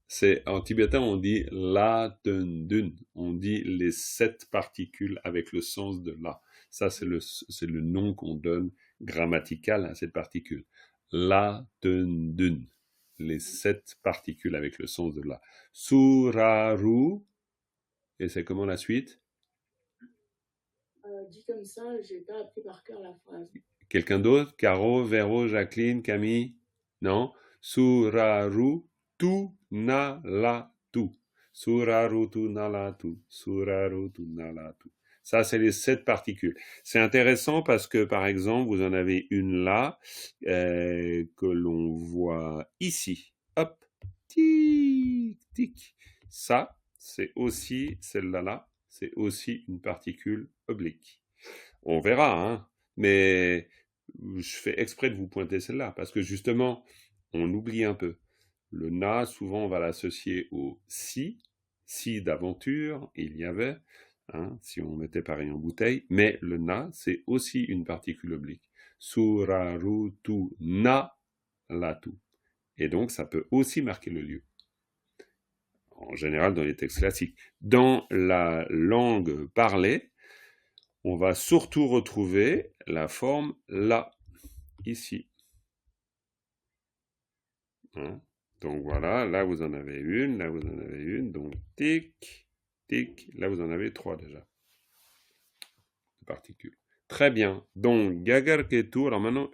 C'est, en tibétain, on dit la dun. On dit les 7 particules avec le sens de la. Ça, c'est le nom qu'on donne grammatical à cette particule. La dun. Les 7 particules avec le sens de la. Suraru. Et c'est comment la suite? Dit comme ça, j'ai pas appris par cœur la phrase. Quelqu'un d'autre? Caro, Véro, Jacqueline, Camille? Non? Suraru tu nala tu. Suraru tu nala tu. Suraru tu nala tu. Ça, c'est les 7 particules. C'est intéressant parce que, par exemple, vous en avez une là, que l'on voit ici. Hop. Tic, tic. Ça, c'est aussi, celle-là, c'est aussi une particule oblique. On verra, hein. Mais je fais exprès de vous pointer celle-là, parce que justement, on oublie un peu. Le na, souvent, on va l'associer au si d'aventure, il y avait, hein, si on mettait pareil en bouteille, mais le na, c'est aussi une particule oblique. Surarutu na latu. Et donc, ça peut aussi marquer le lieu. En général, dans les textes classiques. Dans la langue parlée, on va surtout retrouver la forme la, ici. Hein? Donc voilà, là vous en avez une, là vous en avez une, donc tic, tic, là vous en avez 3 déjà. Particules. Très bien. Donc Gagar-Ketu, alors maintenant,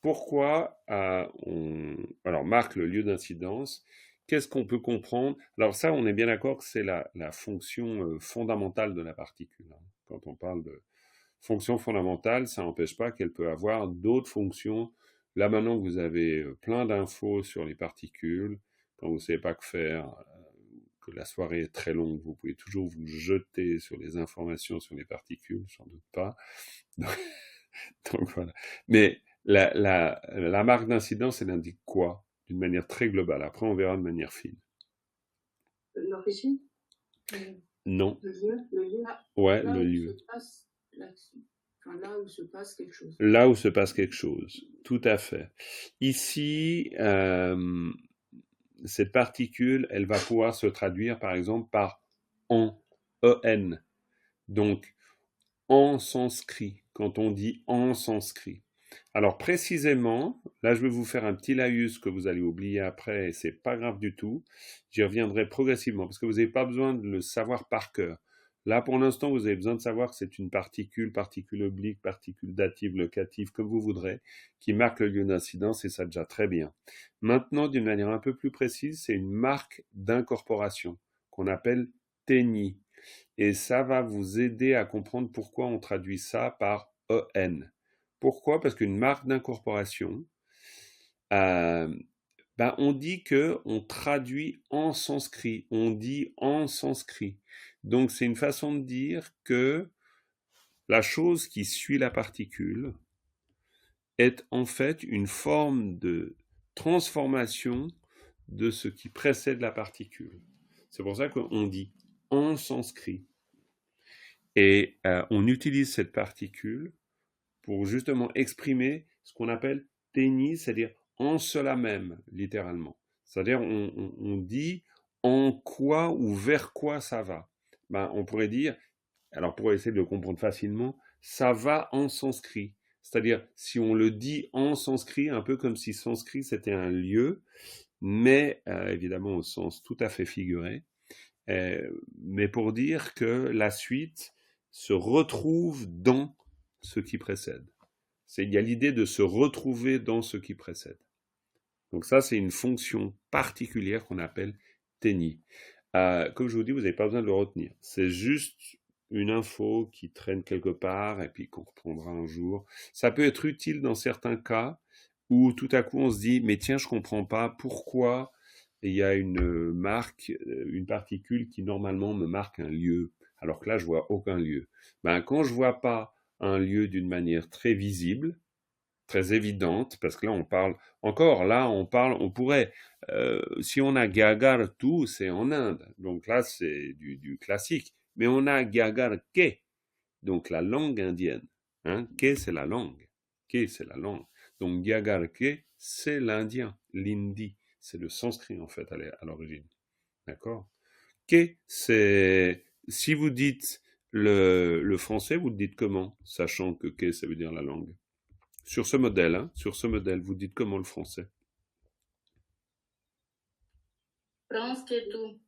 pourquoi on marque le lieu d'incidence? Qu'est-ce qu'on peut comprendre? Alors ça, on est bien d'accord que c'est la fonction fondamentale de la particule. Hein. Quand on parle de fonction fondamentale, ça n'empêche pas qu'elle peut avoir d'autres fonctions. Là maintenant que vous avez plein d'infos sur les particules, quand vous ne savez pas que faire, que la soirée est très longue, vous pouvez toujours vous jeter sur les informations sur les particules, j'en doute pas. Donc voilà. Mais la marque d'incidence, elle indique quoi? D'une manière très globale. Après, on verra de manière fine. L'origine? Non. Le lieu? Ouais, Là le où lieu. se passe l'action. Enfin, là où se passe quelque chose. Là où se passe quelque chose. Tout à fait. Ici, cette particule, elle va pouvoir se traduire, par exemple, par en, en. Donc, en sanskrit, quand on dit en sanskrit. Alors précisément, là je vais vous faire un petit laïus que vous allez oublier après, et c'est pas grave du tout. J'y reviendrai progressivement, parce que vous n'avez pas besoin de le savoir par cœur. Là, pour l'instant, vous avez besoin de savoir que c'est une particule oblique, particule dative, locative, comme vous voudrez, qui marque le lieu d'incidence, et ça déjà très bien. Maintenant, d'une manière un peu plus précise, c'est une marque d'incorporation, qu'on appelle TENI. Et ça va vous aider à comprendre pourquoi on traduit ça par EN. Pourquoi? Parce qu'une marque d'incorporation, on dit que on traduit en sanskrit, on dit en sanskrit. Donc c'est une façon de dire que la chose qui suit la particule est en fait une forme de transformation de ce qui précède la particule. C'est pour ça qu'on dit en sanskrit. Et on utilise cette particule pour justement exprimer ce qu'on appelle téni, c'est-à-dire en cela même, littéralement. C'est-à-dire on dit en quoi ou vers quoi ça va. Ben, on pourrait dire, alors pour essayer de le comprendre facilement, ça va en sanskrit. C'est-à-dire, si on le dit en sanskrit, un peu comme si sanskrit c'était un lieu, mais évidemment au sens tout à fait figuré, mais pour dire que la suite se retrouve dans ce qui précède. Il y a l'idée de se retrouver dans ce qui précède. Donc ça, c'est une fonction particulière qu'on appelle téni. Comme je vous dis, vous n'avez pas besoin de le retenir. C'est juste une info qui traîne quelque part et puis qu'on reprendra un jour. Ça peut être utile dans certains cas où tout à coup on se dit, mais tiens, je comprends pas pourquoi il y a une marque, une particule qui normalement me marque un lieu, alors que là, je vois aucun lieu. Ben, quand je vois pas un lieu d'une manière très visible, très évidente, parce que là on parle, encore là on pourrait, si on a Gagartu, c'est en Inde, donc là c'est du classique, mais on a Gagarke, donc la langue indienne, hein, Ke c'est la langue, Ke c'est la langue, donc Gagarke c'est l'indien, l'hindi, c'est le sanskrit en fait à l'origine, d'accord? Ke c'est, si vous dites le français, vous le dites comment, sachant que Ke ça veut dire la langue? Sur ce modèle, hein, sur ce modèle, vous dites comment le français? Pransketu.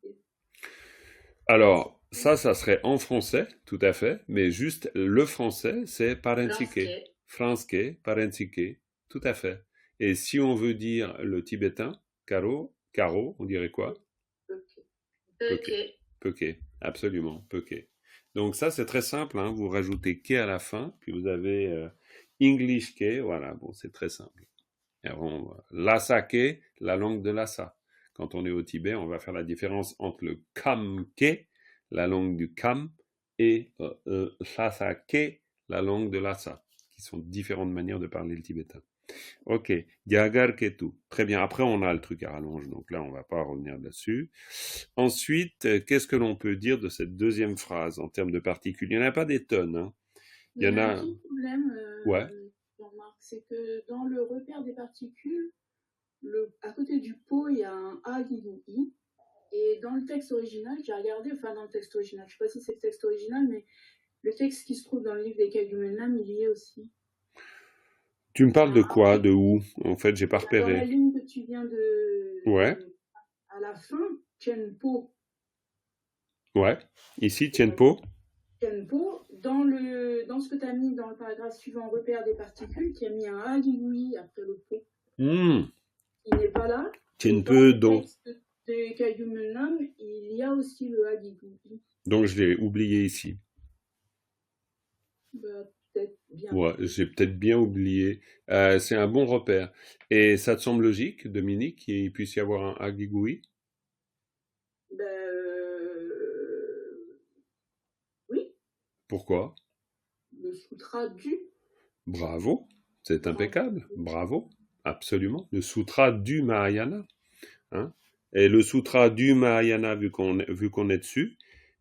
Alors, ça serait en français, tout à fait, mais juste le français, c'est parentike. Franske, parentike, tout à fait. Et si on veut dire le tibétain, caro, on dirait quoi? Peke. Peke, absolument, peke. Donc ça, c'est très simple, hein, vous rajoutez ke à la fin, puis vous avez English ke, voilà, bon, c'est très simple. Lhasa ke, la langue de Lhasa. Quand on est au Tibet, on va faire la différence entre le Kam ke, la langue du Kam, et Lhasa ke, la langue de Lhasa, qui sont différentes manières de parler le tibétain. Ok, Gagar Ketu. Très bien. Après, on a le truc à rallonge, donc là, on va pas revenir là-dessus. Ensuite, qu'est-ce que l'on peut dire de cette deuxième phrase en termes de particules? Il n'y en a pas des tonnes, hein. Il y en a un petit problème, Ouais. Jean-Marc, c'est que dans le repère des particules, à côté du pot, il y a un A qui dit I. Et dans le texte original, j'ai regardé, enfin dans le texte original, je ne sais pas si c'est le texte original, mais le texte qui se trouve dans le livre des Kagyumenam, il y est aussi. Tu me parles de quoi? De où? En fait, j'ai pas Dans la repéré. ligne que tu viens de... Ouais. À la fin, Tienpo. Ouais. Ici, Tienpo. Tienpo. Dans ce que tu as mis dans le paragraphe suivant, repère des particules, tu as mis un Agigui après le pot. Il n'est pas là. Tienpo do. Dans le texte de Kagyumenam, il y a aussi le Agigui. Donc, je l'ai oublié ici. Bah, peut-être bien. Ouais, j'ai peut-être bien oublié. C'est un bon repère. Et ça te semble logique, Dominique, qu'il puisse y avoir un Agigui? Oui. Pourquoi? Le sutra du. Bravo, c'est impeccable. Bravo, absolument. Le sutra du Mahayana. Hein? Et le sutra du Mahayana, vu qu'on est dessus,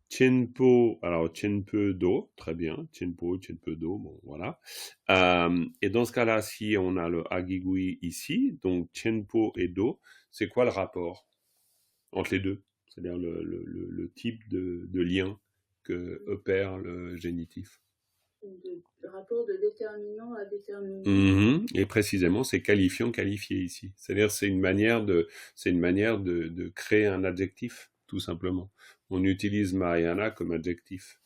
Tienpo, alors Tienpo Do, très bien, Tienpo Do, bon voilà. Et dans ce cas-là, si on a le Agigui ici, donc Tienpo et Do, c'est quoi le rapport entre les deux? C'est-à-dire le type de lien que opère le génitif. Le rapport de déterminant à déterminant. Et précisément, c'est qualifiant, qualifié ici. C'est-à-dire, c'est une manière de créer un adjectif, tout simplement. On utilise Mahayana comme adjectif.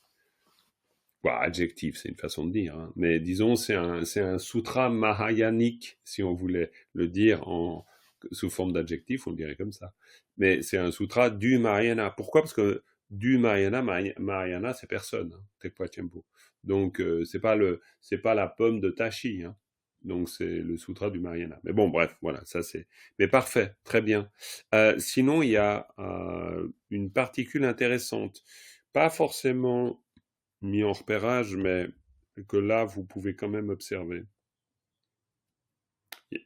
Adjectif, c'est une façon de dire, hein. Mais disons, c'est un sutra mahayanique, si on voulait le dire sous forme d'adjectif, on le dirait comme ça. Mais c'est un sutra du Mahayana. Pourquoi? Parce que du Mahayana, c'est personne, hein, Tekpa Tiempo. Donc, c'est pas la pomme de Tashi, hein. Donc, c'est le sutra du Mahayana. Mais bon, bref, voilà, ça c'est... Mais parfait, très bien. Sinon, il y a une particule intéressante. Pas forcément mis en repérage, mais que là, vous pouvez quand même observer.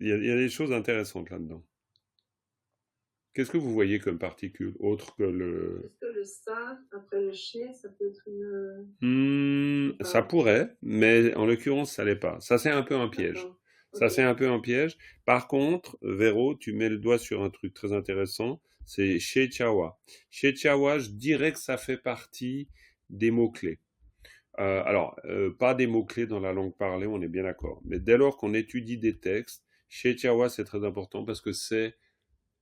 Il y a des choses intéressantes là-dedans. Qu'est-ce que vous voyez comme particule, autre que le... Est-ce que le sa, après le chez, ça peut être une... Ça pourrait, mais en l'occurrence, ça l'est pas. Ça, c'est un peu un piège. Ça, Ok. c'est un peu un piège. Par contre, Véro, tu mets le doigt sur un truc très intéressant, c'est chez Chiawa. Chez Chiawa, je dirais que ça fait partie des mots-clés. Alors, pas des mots-clés dans la langue parlée, on est bien d'accord. Mais dès lors qu'on étudie des textes, chez Chiawa, c'est très important parce que c'est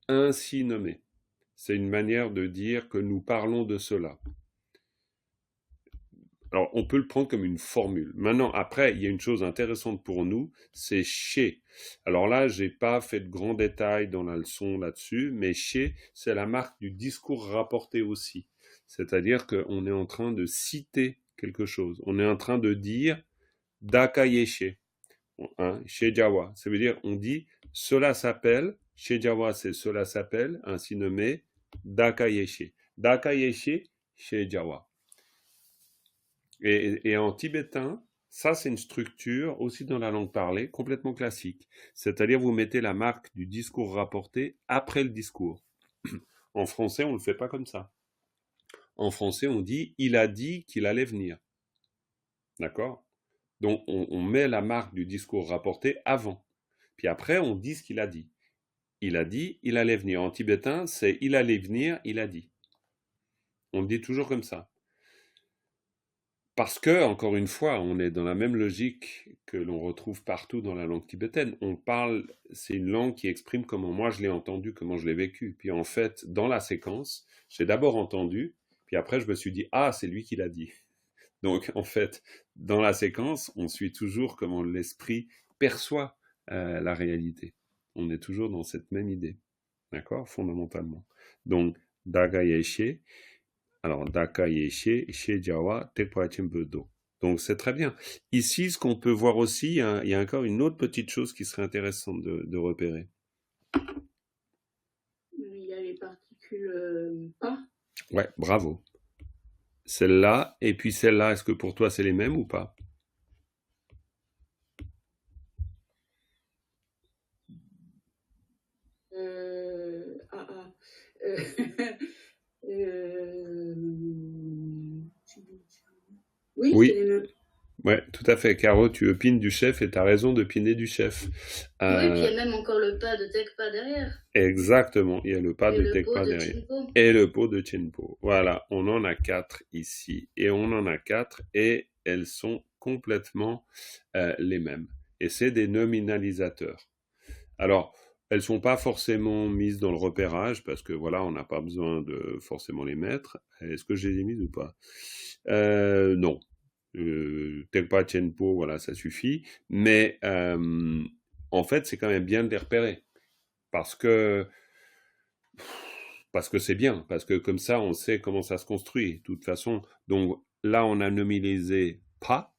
ainsi nommé. C'est une manière de dire que nous parlons de cela. Alors, on peut le prendre comme une formule. Maintenant, après, il y a une chose intéressante pour nous, c'est chez. Alors là, j'ai pas fait de grands détails dans la leçon là-dessus, mais chez, c'est la marque du discours rapporté aussi. C'est-à-dire qu'on est en train de citer quelque chose. On est en train de dire Dakayeshe, hein, chez Jawa. Ça veut dire, on dit cela s'appelle, chez Jawa, c'est cela s'appelle, ainsi nommé Dakayeshe. Dakayeshe, chez Jawa. Et en tibétain, ça c'est une structure aussi dans la langue parlée complètement classique. C'est-à-dire vous mettez la marque du discours rapporté après le discours. En français, on ne le fait pas comme ça. En français, on dit il a dit qu'il allait venir. D'accord? Donc on met la marque du discours rapporté avant. Puis après, on dit ce qu'il a dit. Il a dit, il allait venir. En tibétain, c'est il allait venir, il a dit. On le dit toujours comme ça. Parce que, encore une fois, on est dans la même logique que l'on retrouve partout dans la langue tibétaine. On parle, c'est une langue qui exprime comment moi je l'ai entendu, comment je l'ai vécu. Puis en fait, dans la séquence, j'ai d'abord entendu, puis après je me suis dit, ah, c'est lui qui l'a dit. Donc en fait, dans la séquence, on suit toujours comment l'esprit perçoit la réalité. On est toujours dans cette même idée, d'accord, fondamentalement. Donc, Daga Yeshe, alors, Daka Yeshe, Shejawa, Tekpa Chimbudo. Donc, c'est très bien. Ici, ce qu'on peut voir aussi, il y a encore une autre petite chose qui serait intéressante de repérer. Il y a les particules pas. Ouais, bravo. Celle-là, et puis celle-là, est-ce que pour toi, c'est les mêmes ou pas? Ah, ah. Euh, oui, Oui. c'est les mêmes. Ouais, tout à fait. Caro, tu opines du chef et tu as raison d'opiner du chef. Oui, puis il y a même encore le pas de Tekpa derrière. Exactement, il y a le pas Et de le pot Tekpa de derrière. Chinpo. Et le pot de Chenpo. Voilà, on en a 4 ici. Et on en a 4 et elles sont complètement les mêmes. Et c'est des nominalisateurs. Alors, elles sont pas forcément mises dans le repérage parce que voilà, on n'a pas besoin de forcément les mettre. Est-ce que je les ai mises ou pas? Non. Tekpa, Chenpo, voilà, ça suffit. Mais en fait, c'est quand même bien de les repérer parce que c'est bien, parce que comme ça, on sait comment ça se construit. De toute façon, donc là, on a nominalisé pa,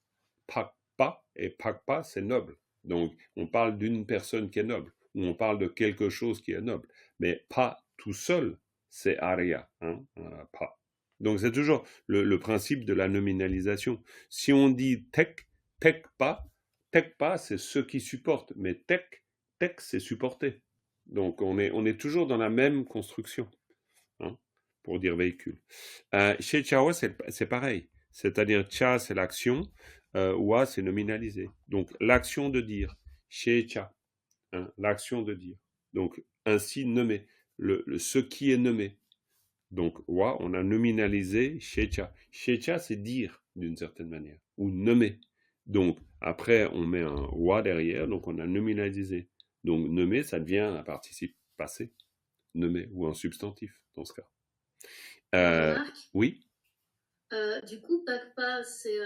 pakpa, et pakpa, c'est noble. Donc, on parle d'une personne qui est noble, ou on parle de quelque chose qui est noble. Mais pa tout seul, c'est aria, hein, pa. Donc, c'est toujours le principe de la nominalisation. Si on dit tek, tekpa, c'est ceux qui supportent, mais tek, c'est supporter. Donc, on est toujours dans la même construction, hein, pour dire véhicule. Chez Chao, c'est pareil. C'est-à-dire, cha, c'est l'action, wa, c'est nominalisé. Donc, l'action de dire. Chez cha, hein, l'action de dire. Donc, ainsi nommé. Ce qui est nommé. Donc, wa, on a nominalisé chez cha. Chez cha, c'est dire, d'une certaine manière, ou nommer. Donc, après, on met un wa derrière, donc on a nominalisé. Donc, nommer, ça devient un participe passé, nommé, ou un substantif, dans ce cas. Remarque, Oui, du coup, Pakpa, c'est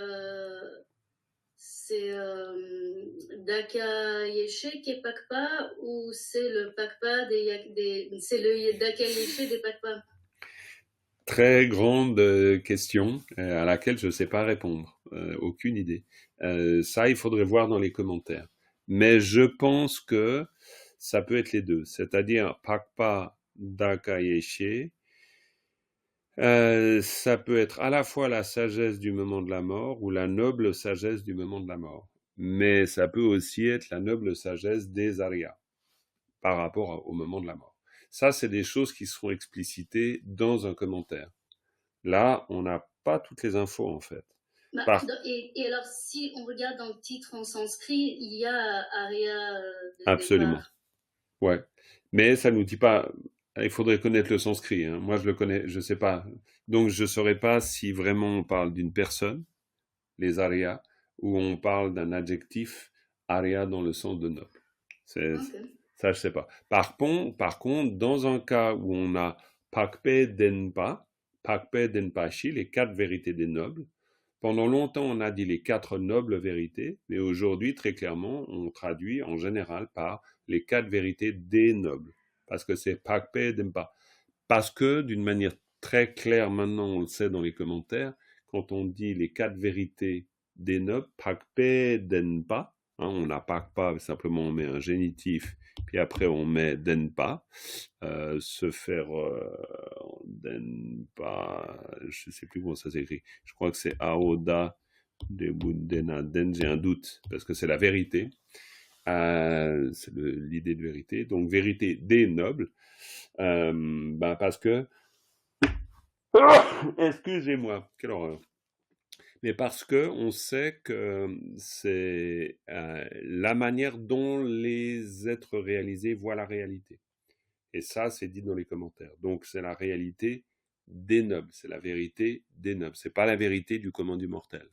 Daka Yeshe qui est Pakpa ou c'est le Pakpa c'est le Daka Yeshe des Pakpa? très grande question à laquelle je ne sais pas répondre. Aucune idée. Ça, il faudrait voir dans les commentaires. Mais je pense que ça peut être les deux. C'est-à-dire Pakpa Daka Yeshe. Ça peut être à la fois la sagesse du moment de la mort ou la noble sagesse du moment de la mort. Mais ça peut aussi être la noble sagesse des Aryas par rapport au moment de la mort. Ça, c'est des choses qui seront explicitées dans un commentaire. Là, on n'a pas toutes les infos en fait. Par- Et alors, si on regarde dans le titre en sanskrit, il y a Arya de Absolument. départ. Ouais. Mais ça nous dit pas. Il faudrait connaître le sanskrit, hein. Moi, je le connais, je sais pas. Donc, je saurais pas si vraiment on parle d'une personne, les Aryas, ou on parle d'un adjectif Arya dans le sens de noble. Ok. Ça, je sais pas. Par contre, dans un cas où on a Pakpe Denpashi, les 4 vérités des nobles, pendant longtemps, on a dit les 4 nobles vérités, mais aujourd'hui, très clairement, on traduit en général par les 4 vérités des nobles, parce que c'est Pakpe Denpa. Parce que, d'une manière très claire, maintenant, on le sait dans les commentaires, quand on dit les 4 vérités des nobles, Pakpe Denpa, hein, on n'a pas, simplement on met un génitif, puis après on met Denpa, se faire Denpa, je ne sais plus comment ça s'écrit, je crois que c'est Aoda Debudena Den, j'ai un doute, parce que c'est la vérité, c'est l'idée de vérité, donc vérité des nobles, parce que, excusez-moi, quelle horreur. Mais parce que on sait que c'est la manière dont les êtres réalisés voient la réalité. Et ça, c'est dit dans les commentaires. Donc, c'est la réalité des nobles, c'est la vérité des nobles. C'est pas la vérité du commun du mortel,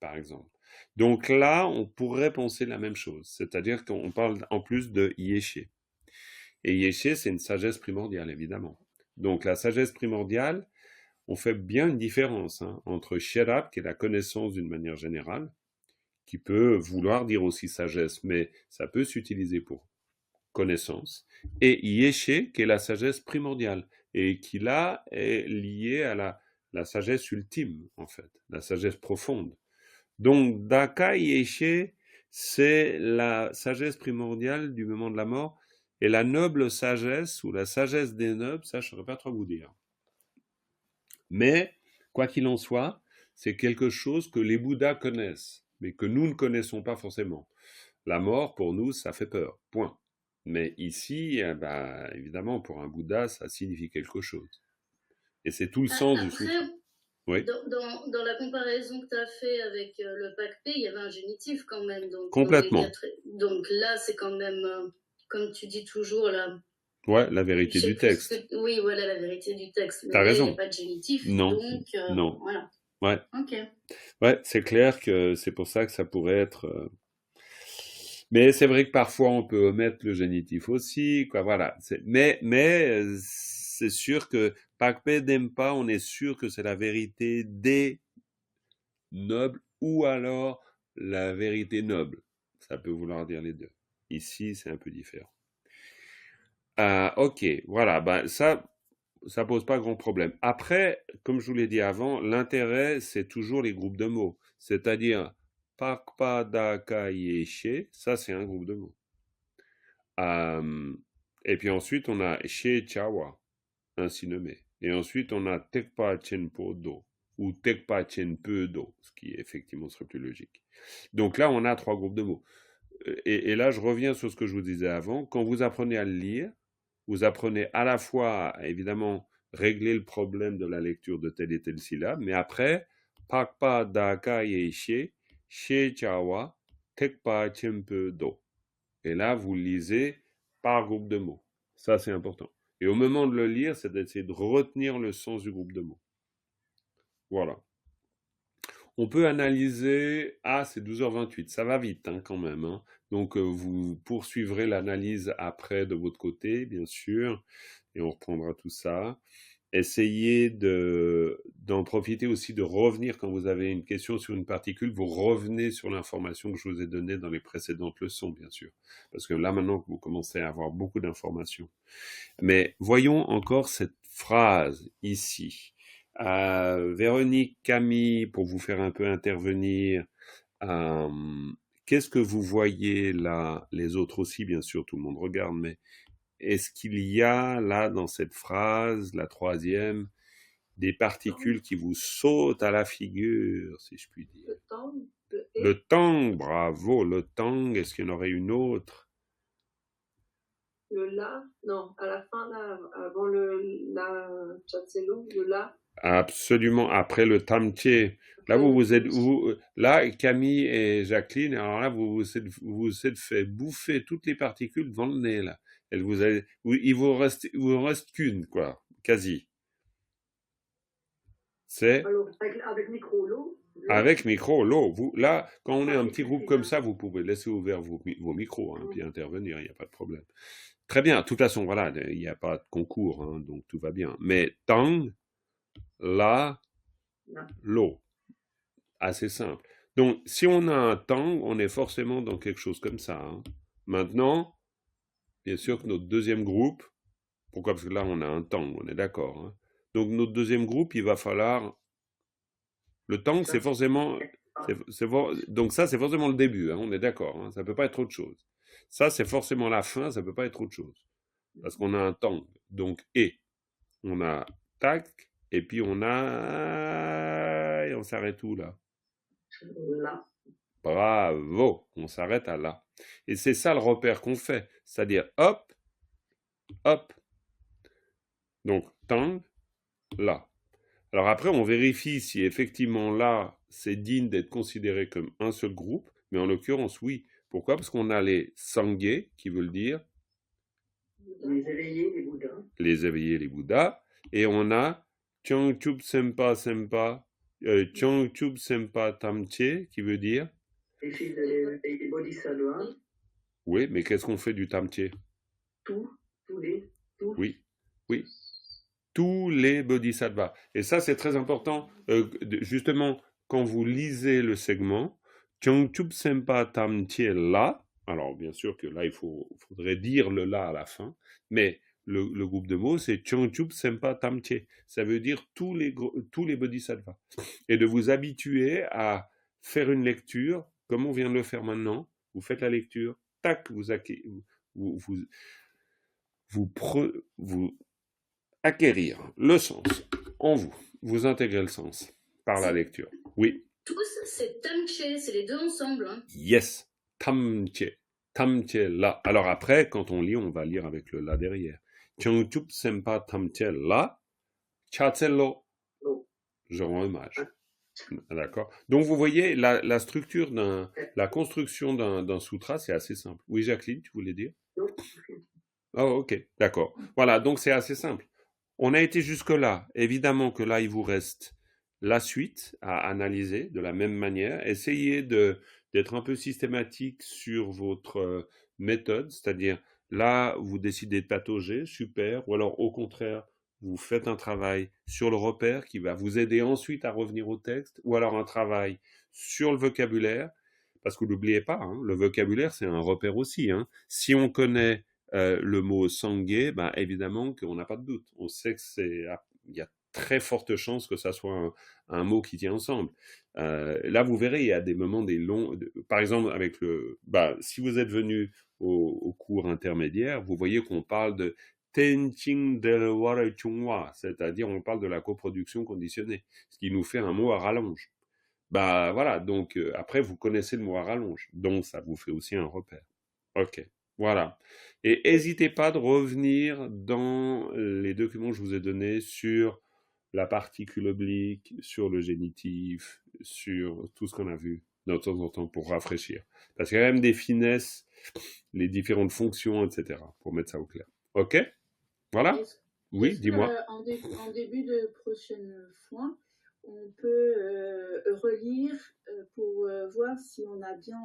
par exemple. Donc là, on pourrait penser la même chose, c'est-à-dire qu'on parle en plus de Yéché. Et Yéché, c'est une sagesse primordiale, évidemment. Donc la sagesse primordiale, on fait bien une différence entre Sherab, qui est la connaissance d'une manière générale, qui peut vouloir dire aussi sagesse, mais ça peut s'utiliser pour connaissance, et Yéché, qui est la sagesse primordiale, et qui là est liée à la sagesse ultime, en fait, la sagesse profonde. Donc Daka Yéché, c'est la sagesse primordiale du moment de la mort, et la noble sagesse, ou la sagesse des nobles, ça je ne saurais pas trop vous dire. Mais, quoi qu'il en soit, c'est quelque chose que les Bouddhas connaissent, mais que nous ne connaissons pas forcément. La mort, pour nous, ça fait peur, point. Mais ici, évidemment, pour un Bouddha, ça signifie quelque chose. Et c'est tout le sens du souci. Après, Oui, dans la comparaison que tu as fait avec le Pac-P, il y avait un génitif quand même. Donc, complètement. Donc là, c'est quand même, comme tu dis toujours, là. Ouais, la vérité du texte. Oui, voilà, la vérité du texte. Mais T'as là, il n'y raison. a pas de génitif. Non, Donc, non. voilà. Ouais. Ok. Ouais, c'est clair que c'est pour ça que ça pourrait être. Mais c'est vrai que parfois on peut omettre le génitif aussi, quoi. Voilà. Mais c'est sûr que Pakpe Dempa, on est sûr que c'est la vérité des nobles ou alors la vérité noble. Ça peut vouloir dire les deux. Ici, c'est un peu différent. Ok, voilà. Ça pose pas grand problème. Après, comme je vous l'ai dit avant, l'intérêt, c'est toujours les groupes de mots. C'est-à-dire, Pakpa Daka Yeshe, ça c'est un groupe de mots. Et puis ensuite, on a She Chawa, ainsi nommé. Et ensuite, on a Tekpa Chenpo Do, ou Tekpa Chenpe Do, ce qui effectivement serait plus logique. Donc là, on a 3 groupes de mots. Et là, je reviens sur ce que je vous disais avant. Quand vous apprenez à le lire, vous apprenez à la fois à, évidemment, régler le problème de la lecture de telle et telle syllabe, mais après, Pakpa Daka Yeshe, She Chawa, Tekpa Chenpe Do. Et là, vous le lisez par groupe de mots. Ça, c'est important. Et au moment de le lire, c'est d'essayer de retenir le sens du groupe de mots. Voilà. On peut analyser... Ah, c'est 12h28. Ça va vite quand même. Donc, vous poursuivrez l'analyse après de votre côté, bien sûr. Et on reprendra tout ça. Essayez d'en profiter aussi, de revenir quand vous avez une question sur une particule, vous revenez sur l'information que je vous ai donnée dans les précédentes leçons, bien sûr. Parce que là, maintenant que vous commencez à avoir beaucoup d'informations. Mais voyons encore cette phrase ici. Véronique, Camille, pour vous faire un peu intervenir, qu'est-ce que vous voyez là? Les autres aussi, bien sûr, tout le monde regarde, mais est-ce qu'il y a là dans cette phrase, la troisième, des particules qui vous sautent à la figure, si je puis dire? Le temps, Le tang, bravo, le tang, est-ce qu'il y en aurait une autre? le la, non, à la fin, là, avant le la, chatselo, le la. Absolument. Après le tamtier, là là Camille et Jacqueline, alors là vous êtes fait bouffer toutes les particules devant le nez là. Il vous reste qu'une quoi, quasi. C'est Alors, avec micro, l'eau, avec micro, l'eau. Là, quand on est un petit groupe comme ça, vous pouvez laisser ouvert vos micros, hein, puis intervenir, il n'y a pas de problème. Très bien. De toute façon, voilà, il n'y a pas de concours, hein, donc tout va bien. Mais tang, là, l'eau. Assez simple. Donc, si on a un tang, on est forcément dans quelque chose comme ça, hein. Maintenant, bien sûr que notre deuxième groupe, pourquoi? Parce que là, on a un tang, on est d'accord, hein. Donc, notre deuxième groupe, il va falloir... Le tang, c'est forcément... Donc ça, c'est forcément le début, hein, on est d'accord, hein, ça ne peut pas être autre chose. Ça, c'est forcément la fin, ça ne peut pas être autre chose. Parce qu'on a un tang. Donc, et. On a tac, et puis on a... Et on s'arrête où, là? là. Bravo, on s'arrête à là. Et c'est ça le repère qu'on fait, c'est-à-dire hop, hop. Donc, tang, là. Alors après, on vérifie si effectivement là, c'est digne d'être considéré comme un seul groupe, mais en l'occurrence, oui. Pourquoi? Parce qu'on a les sanghé, qui veulent dire Les éveillés, les Bouddhas. les éveillés, les Bouddhas, et on a Changchup Sempa Sempa, Changchup Sempa Tamche, qui veut dire Les Bodhisattvas. oui, mais qu'est-ce qu'on fait du Tamche? Tous les. Oui, oui. Tous les bodhisattvas. Et ça, c'est très important. Justement, quand vous lisez le segment, Changchup Sempa Tamche la, alors bien sûr que là, faudrait dire le la à la fin, mais le groupe de mots, c'est Changchup Sempa Tamche. Ça veut dire tous les bodhisattvas. Et de vous habituer à faire une lecture, comme on vient de le faire maintenant. Vous faites la lecture, tac, vous acquérir le sens en vous. Vous intégrez le sens par la lecture. Oui. Tous, c'est tamche, c'est les deux ensemble. Hein. Yes. Tamche. Tamche la. Alors après, quand on lit, on va lire avec le la derrière. Changchup sempa tamche la. Chatsello. Je rends hommage. D'accord. Donc vous voyez, la structure la construction d'un sutra, c'est assez simple. Oui, Jacqueline, tu voulais dire? Oh, ok, d'accord. Voilà, donc c'est assez simple. On a été jusque-là. Évidemment que là, il vous reste la suite à analyser de la même manière. Essayez d'être un peu systématique sur votre méthode, c'est-à-dire là, vous décidez de patauger, super, ou alors au contraire, vous faites un travail sur le repère qui va vous aider ensuite à revenir au texte, ou alors un travail sur le vocabulaire, parce que n'oubliez pas, hein, le vocabulaire, c'est un repère aussi, hein. Si on connaît le mot sangué, ben évidemment qu'on n'a pas de doute. On sait que il y a très forte chance que ça soit un mot qui tient ensemble. Là, vous verrez, il y a des moments, par exemple, si vous êtes venu au cours intermédiaire, vous voyez qu'on parle de Tenching del Warechungwa, c'est-à-dire on parle de la coproduction conditionnée, ce qui nous fait un mot à rallonge. Bah voilà, donc après vous connaissez le mot à rallonge, donc ça vous fait aussi un repère. Ok, voilà. Et n'hésitez pas de revenir dans les documents que je vous ai donnés sur la particule oblique, sur le génitif, sur tout ce qu'on a vu de temps en temps pour rafraîchir. Parce qu'il y a quand même des finesses, les différentes fonctions, etc. pour mettre ça au clair. Ok? Voilà? Oui, dis-moi. En début de prochaine fois, on peut relire pour voir si on a bien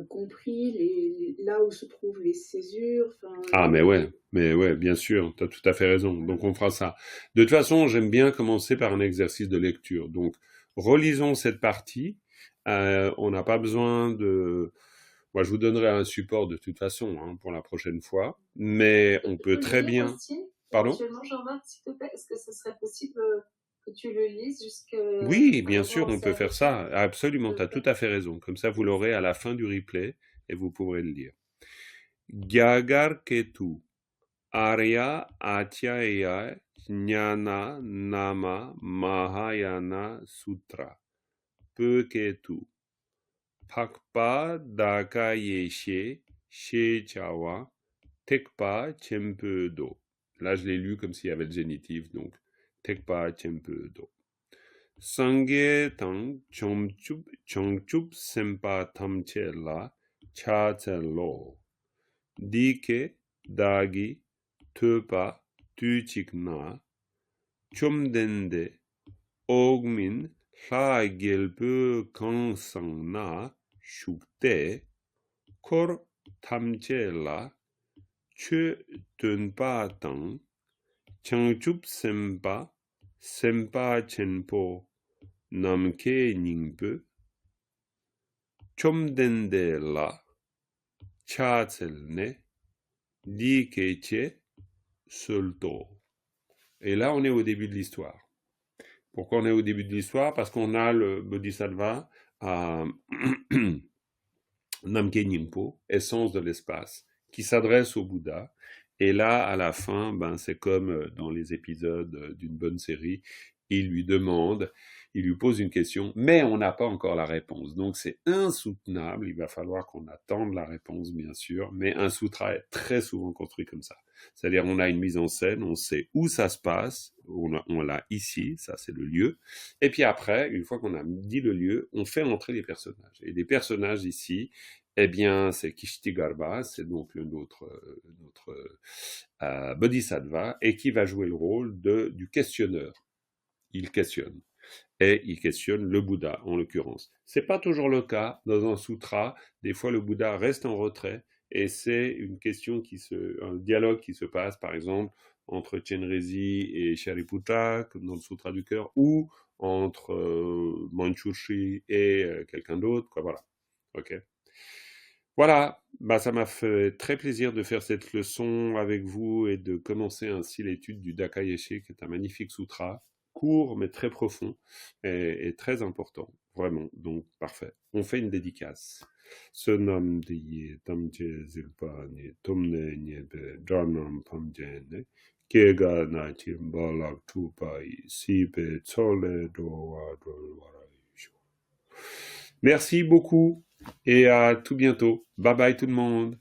compris là où se trouvent les césures. Ah, mais ouais, bien sûr, tu as tout à fait raison. Donc, on fera ça. De toute façon, j'aime bien commencer par un exercice de lecture. Donc, relisons cette partie. On n'a pas besoin de... Moi, je vous donnerai un support de toute façon hein, pour la prochaine fois. Mais on peut très bien... Pardon ? Éventuellement, Jean-Marc, s'il te plaît, est-ce que ce serait possible que tu le lises jusqu'à... Oui, bien sûr, on peut faire ça. Absolument, tu as tout à fait raison. Comme ça, vous l'aurez à la fin du replay et vous pourrez le lire. Gyagar Ketu. Arya Atyaya Jnana Nama Mahayana Sutra. Peketu. Pakpa Daka Yeshe Shechawa Tekpa Chempedo. Là, je l'ai lu comme s'il y avait le génitif, donc 택바 쳔푸도 상계당 정춥 셈바 탐체라 차첼로 디케 다기 tö바 뒤직나 좀된데 옥민 라겔브 강상나 슈때 콜 탐체라 최든바당 정춥 셈바 셈바 첸포 남케 닝브 좀된데라 차첼네 디케체 solto. Et là, on est au début de l'histoire. Pourquoi on est au début de l'histoire? Parce qu'on a le Bodhisattva à Namke Nyingpo, essence de l'espace, qui s'adresse au Bouddha. Et là, à la fin, c'est comme dans les épisodes d'une bonne série, il lui pose une question, mais on n'a pas encore la réponse. Donc c'est insoutenable, il va falloir qu'on attende la réponse, bien sûr, mais un sutra est très souvent construit comme ça. C'est-à-dire on a une mise en scène, on sait où ça se passe, on l'a ici, ça c'est le lieu, et puis après, une fois qu'on a dit le lieu, on fait entrer les personnages. Et les personnages ici, eh bien, c'est Kishtigarbha, c'est donc notre Bodhisattva, et qui va jouer le rôle du questionneur. Il questionne. Et il questionne le Bouddha, en l'occurrence. C'est pas toujours le cas dans un sutra. Des fois, le Bouddha reste en retrait, et c'est une question un dialogue qui se passe, par exemple, entre Chenrezig et Shariputra, comme dans le Sutra du cœur, ou entre Manchushri et quelqu'un d'autre, quoi, voilà. Ok. Voilà, ça m'a fait très plaisir de faire cette leçon avec vous et de commencer ainsi l'étude du Dakayeshi, qui est un magnifique sutra, court mais très profond et très important, vraiment, donc parfait. On fait une dédicace. Sonam diye tamche zilpani tomne nyebe dranam pamjene kega nachi balak tupai sipe tsole dowa dolwaraisho. Merci beaucoup et à tout bientôt. Bye bye tout le monde.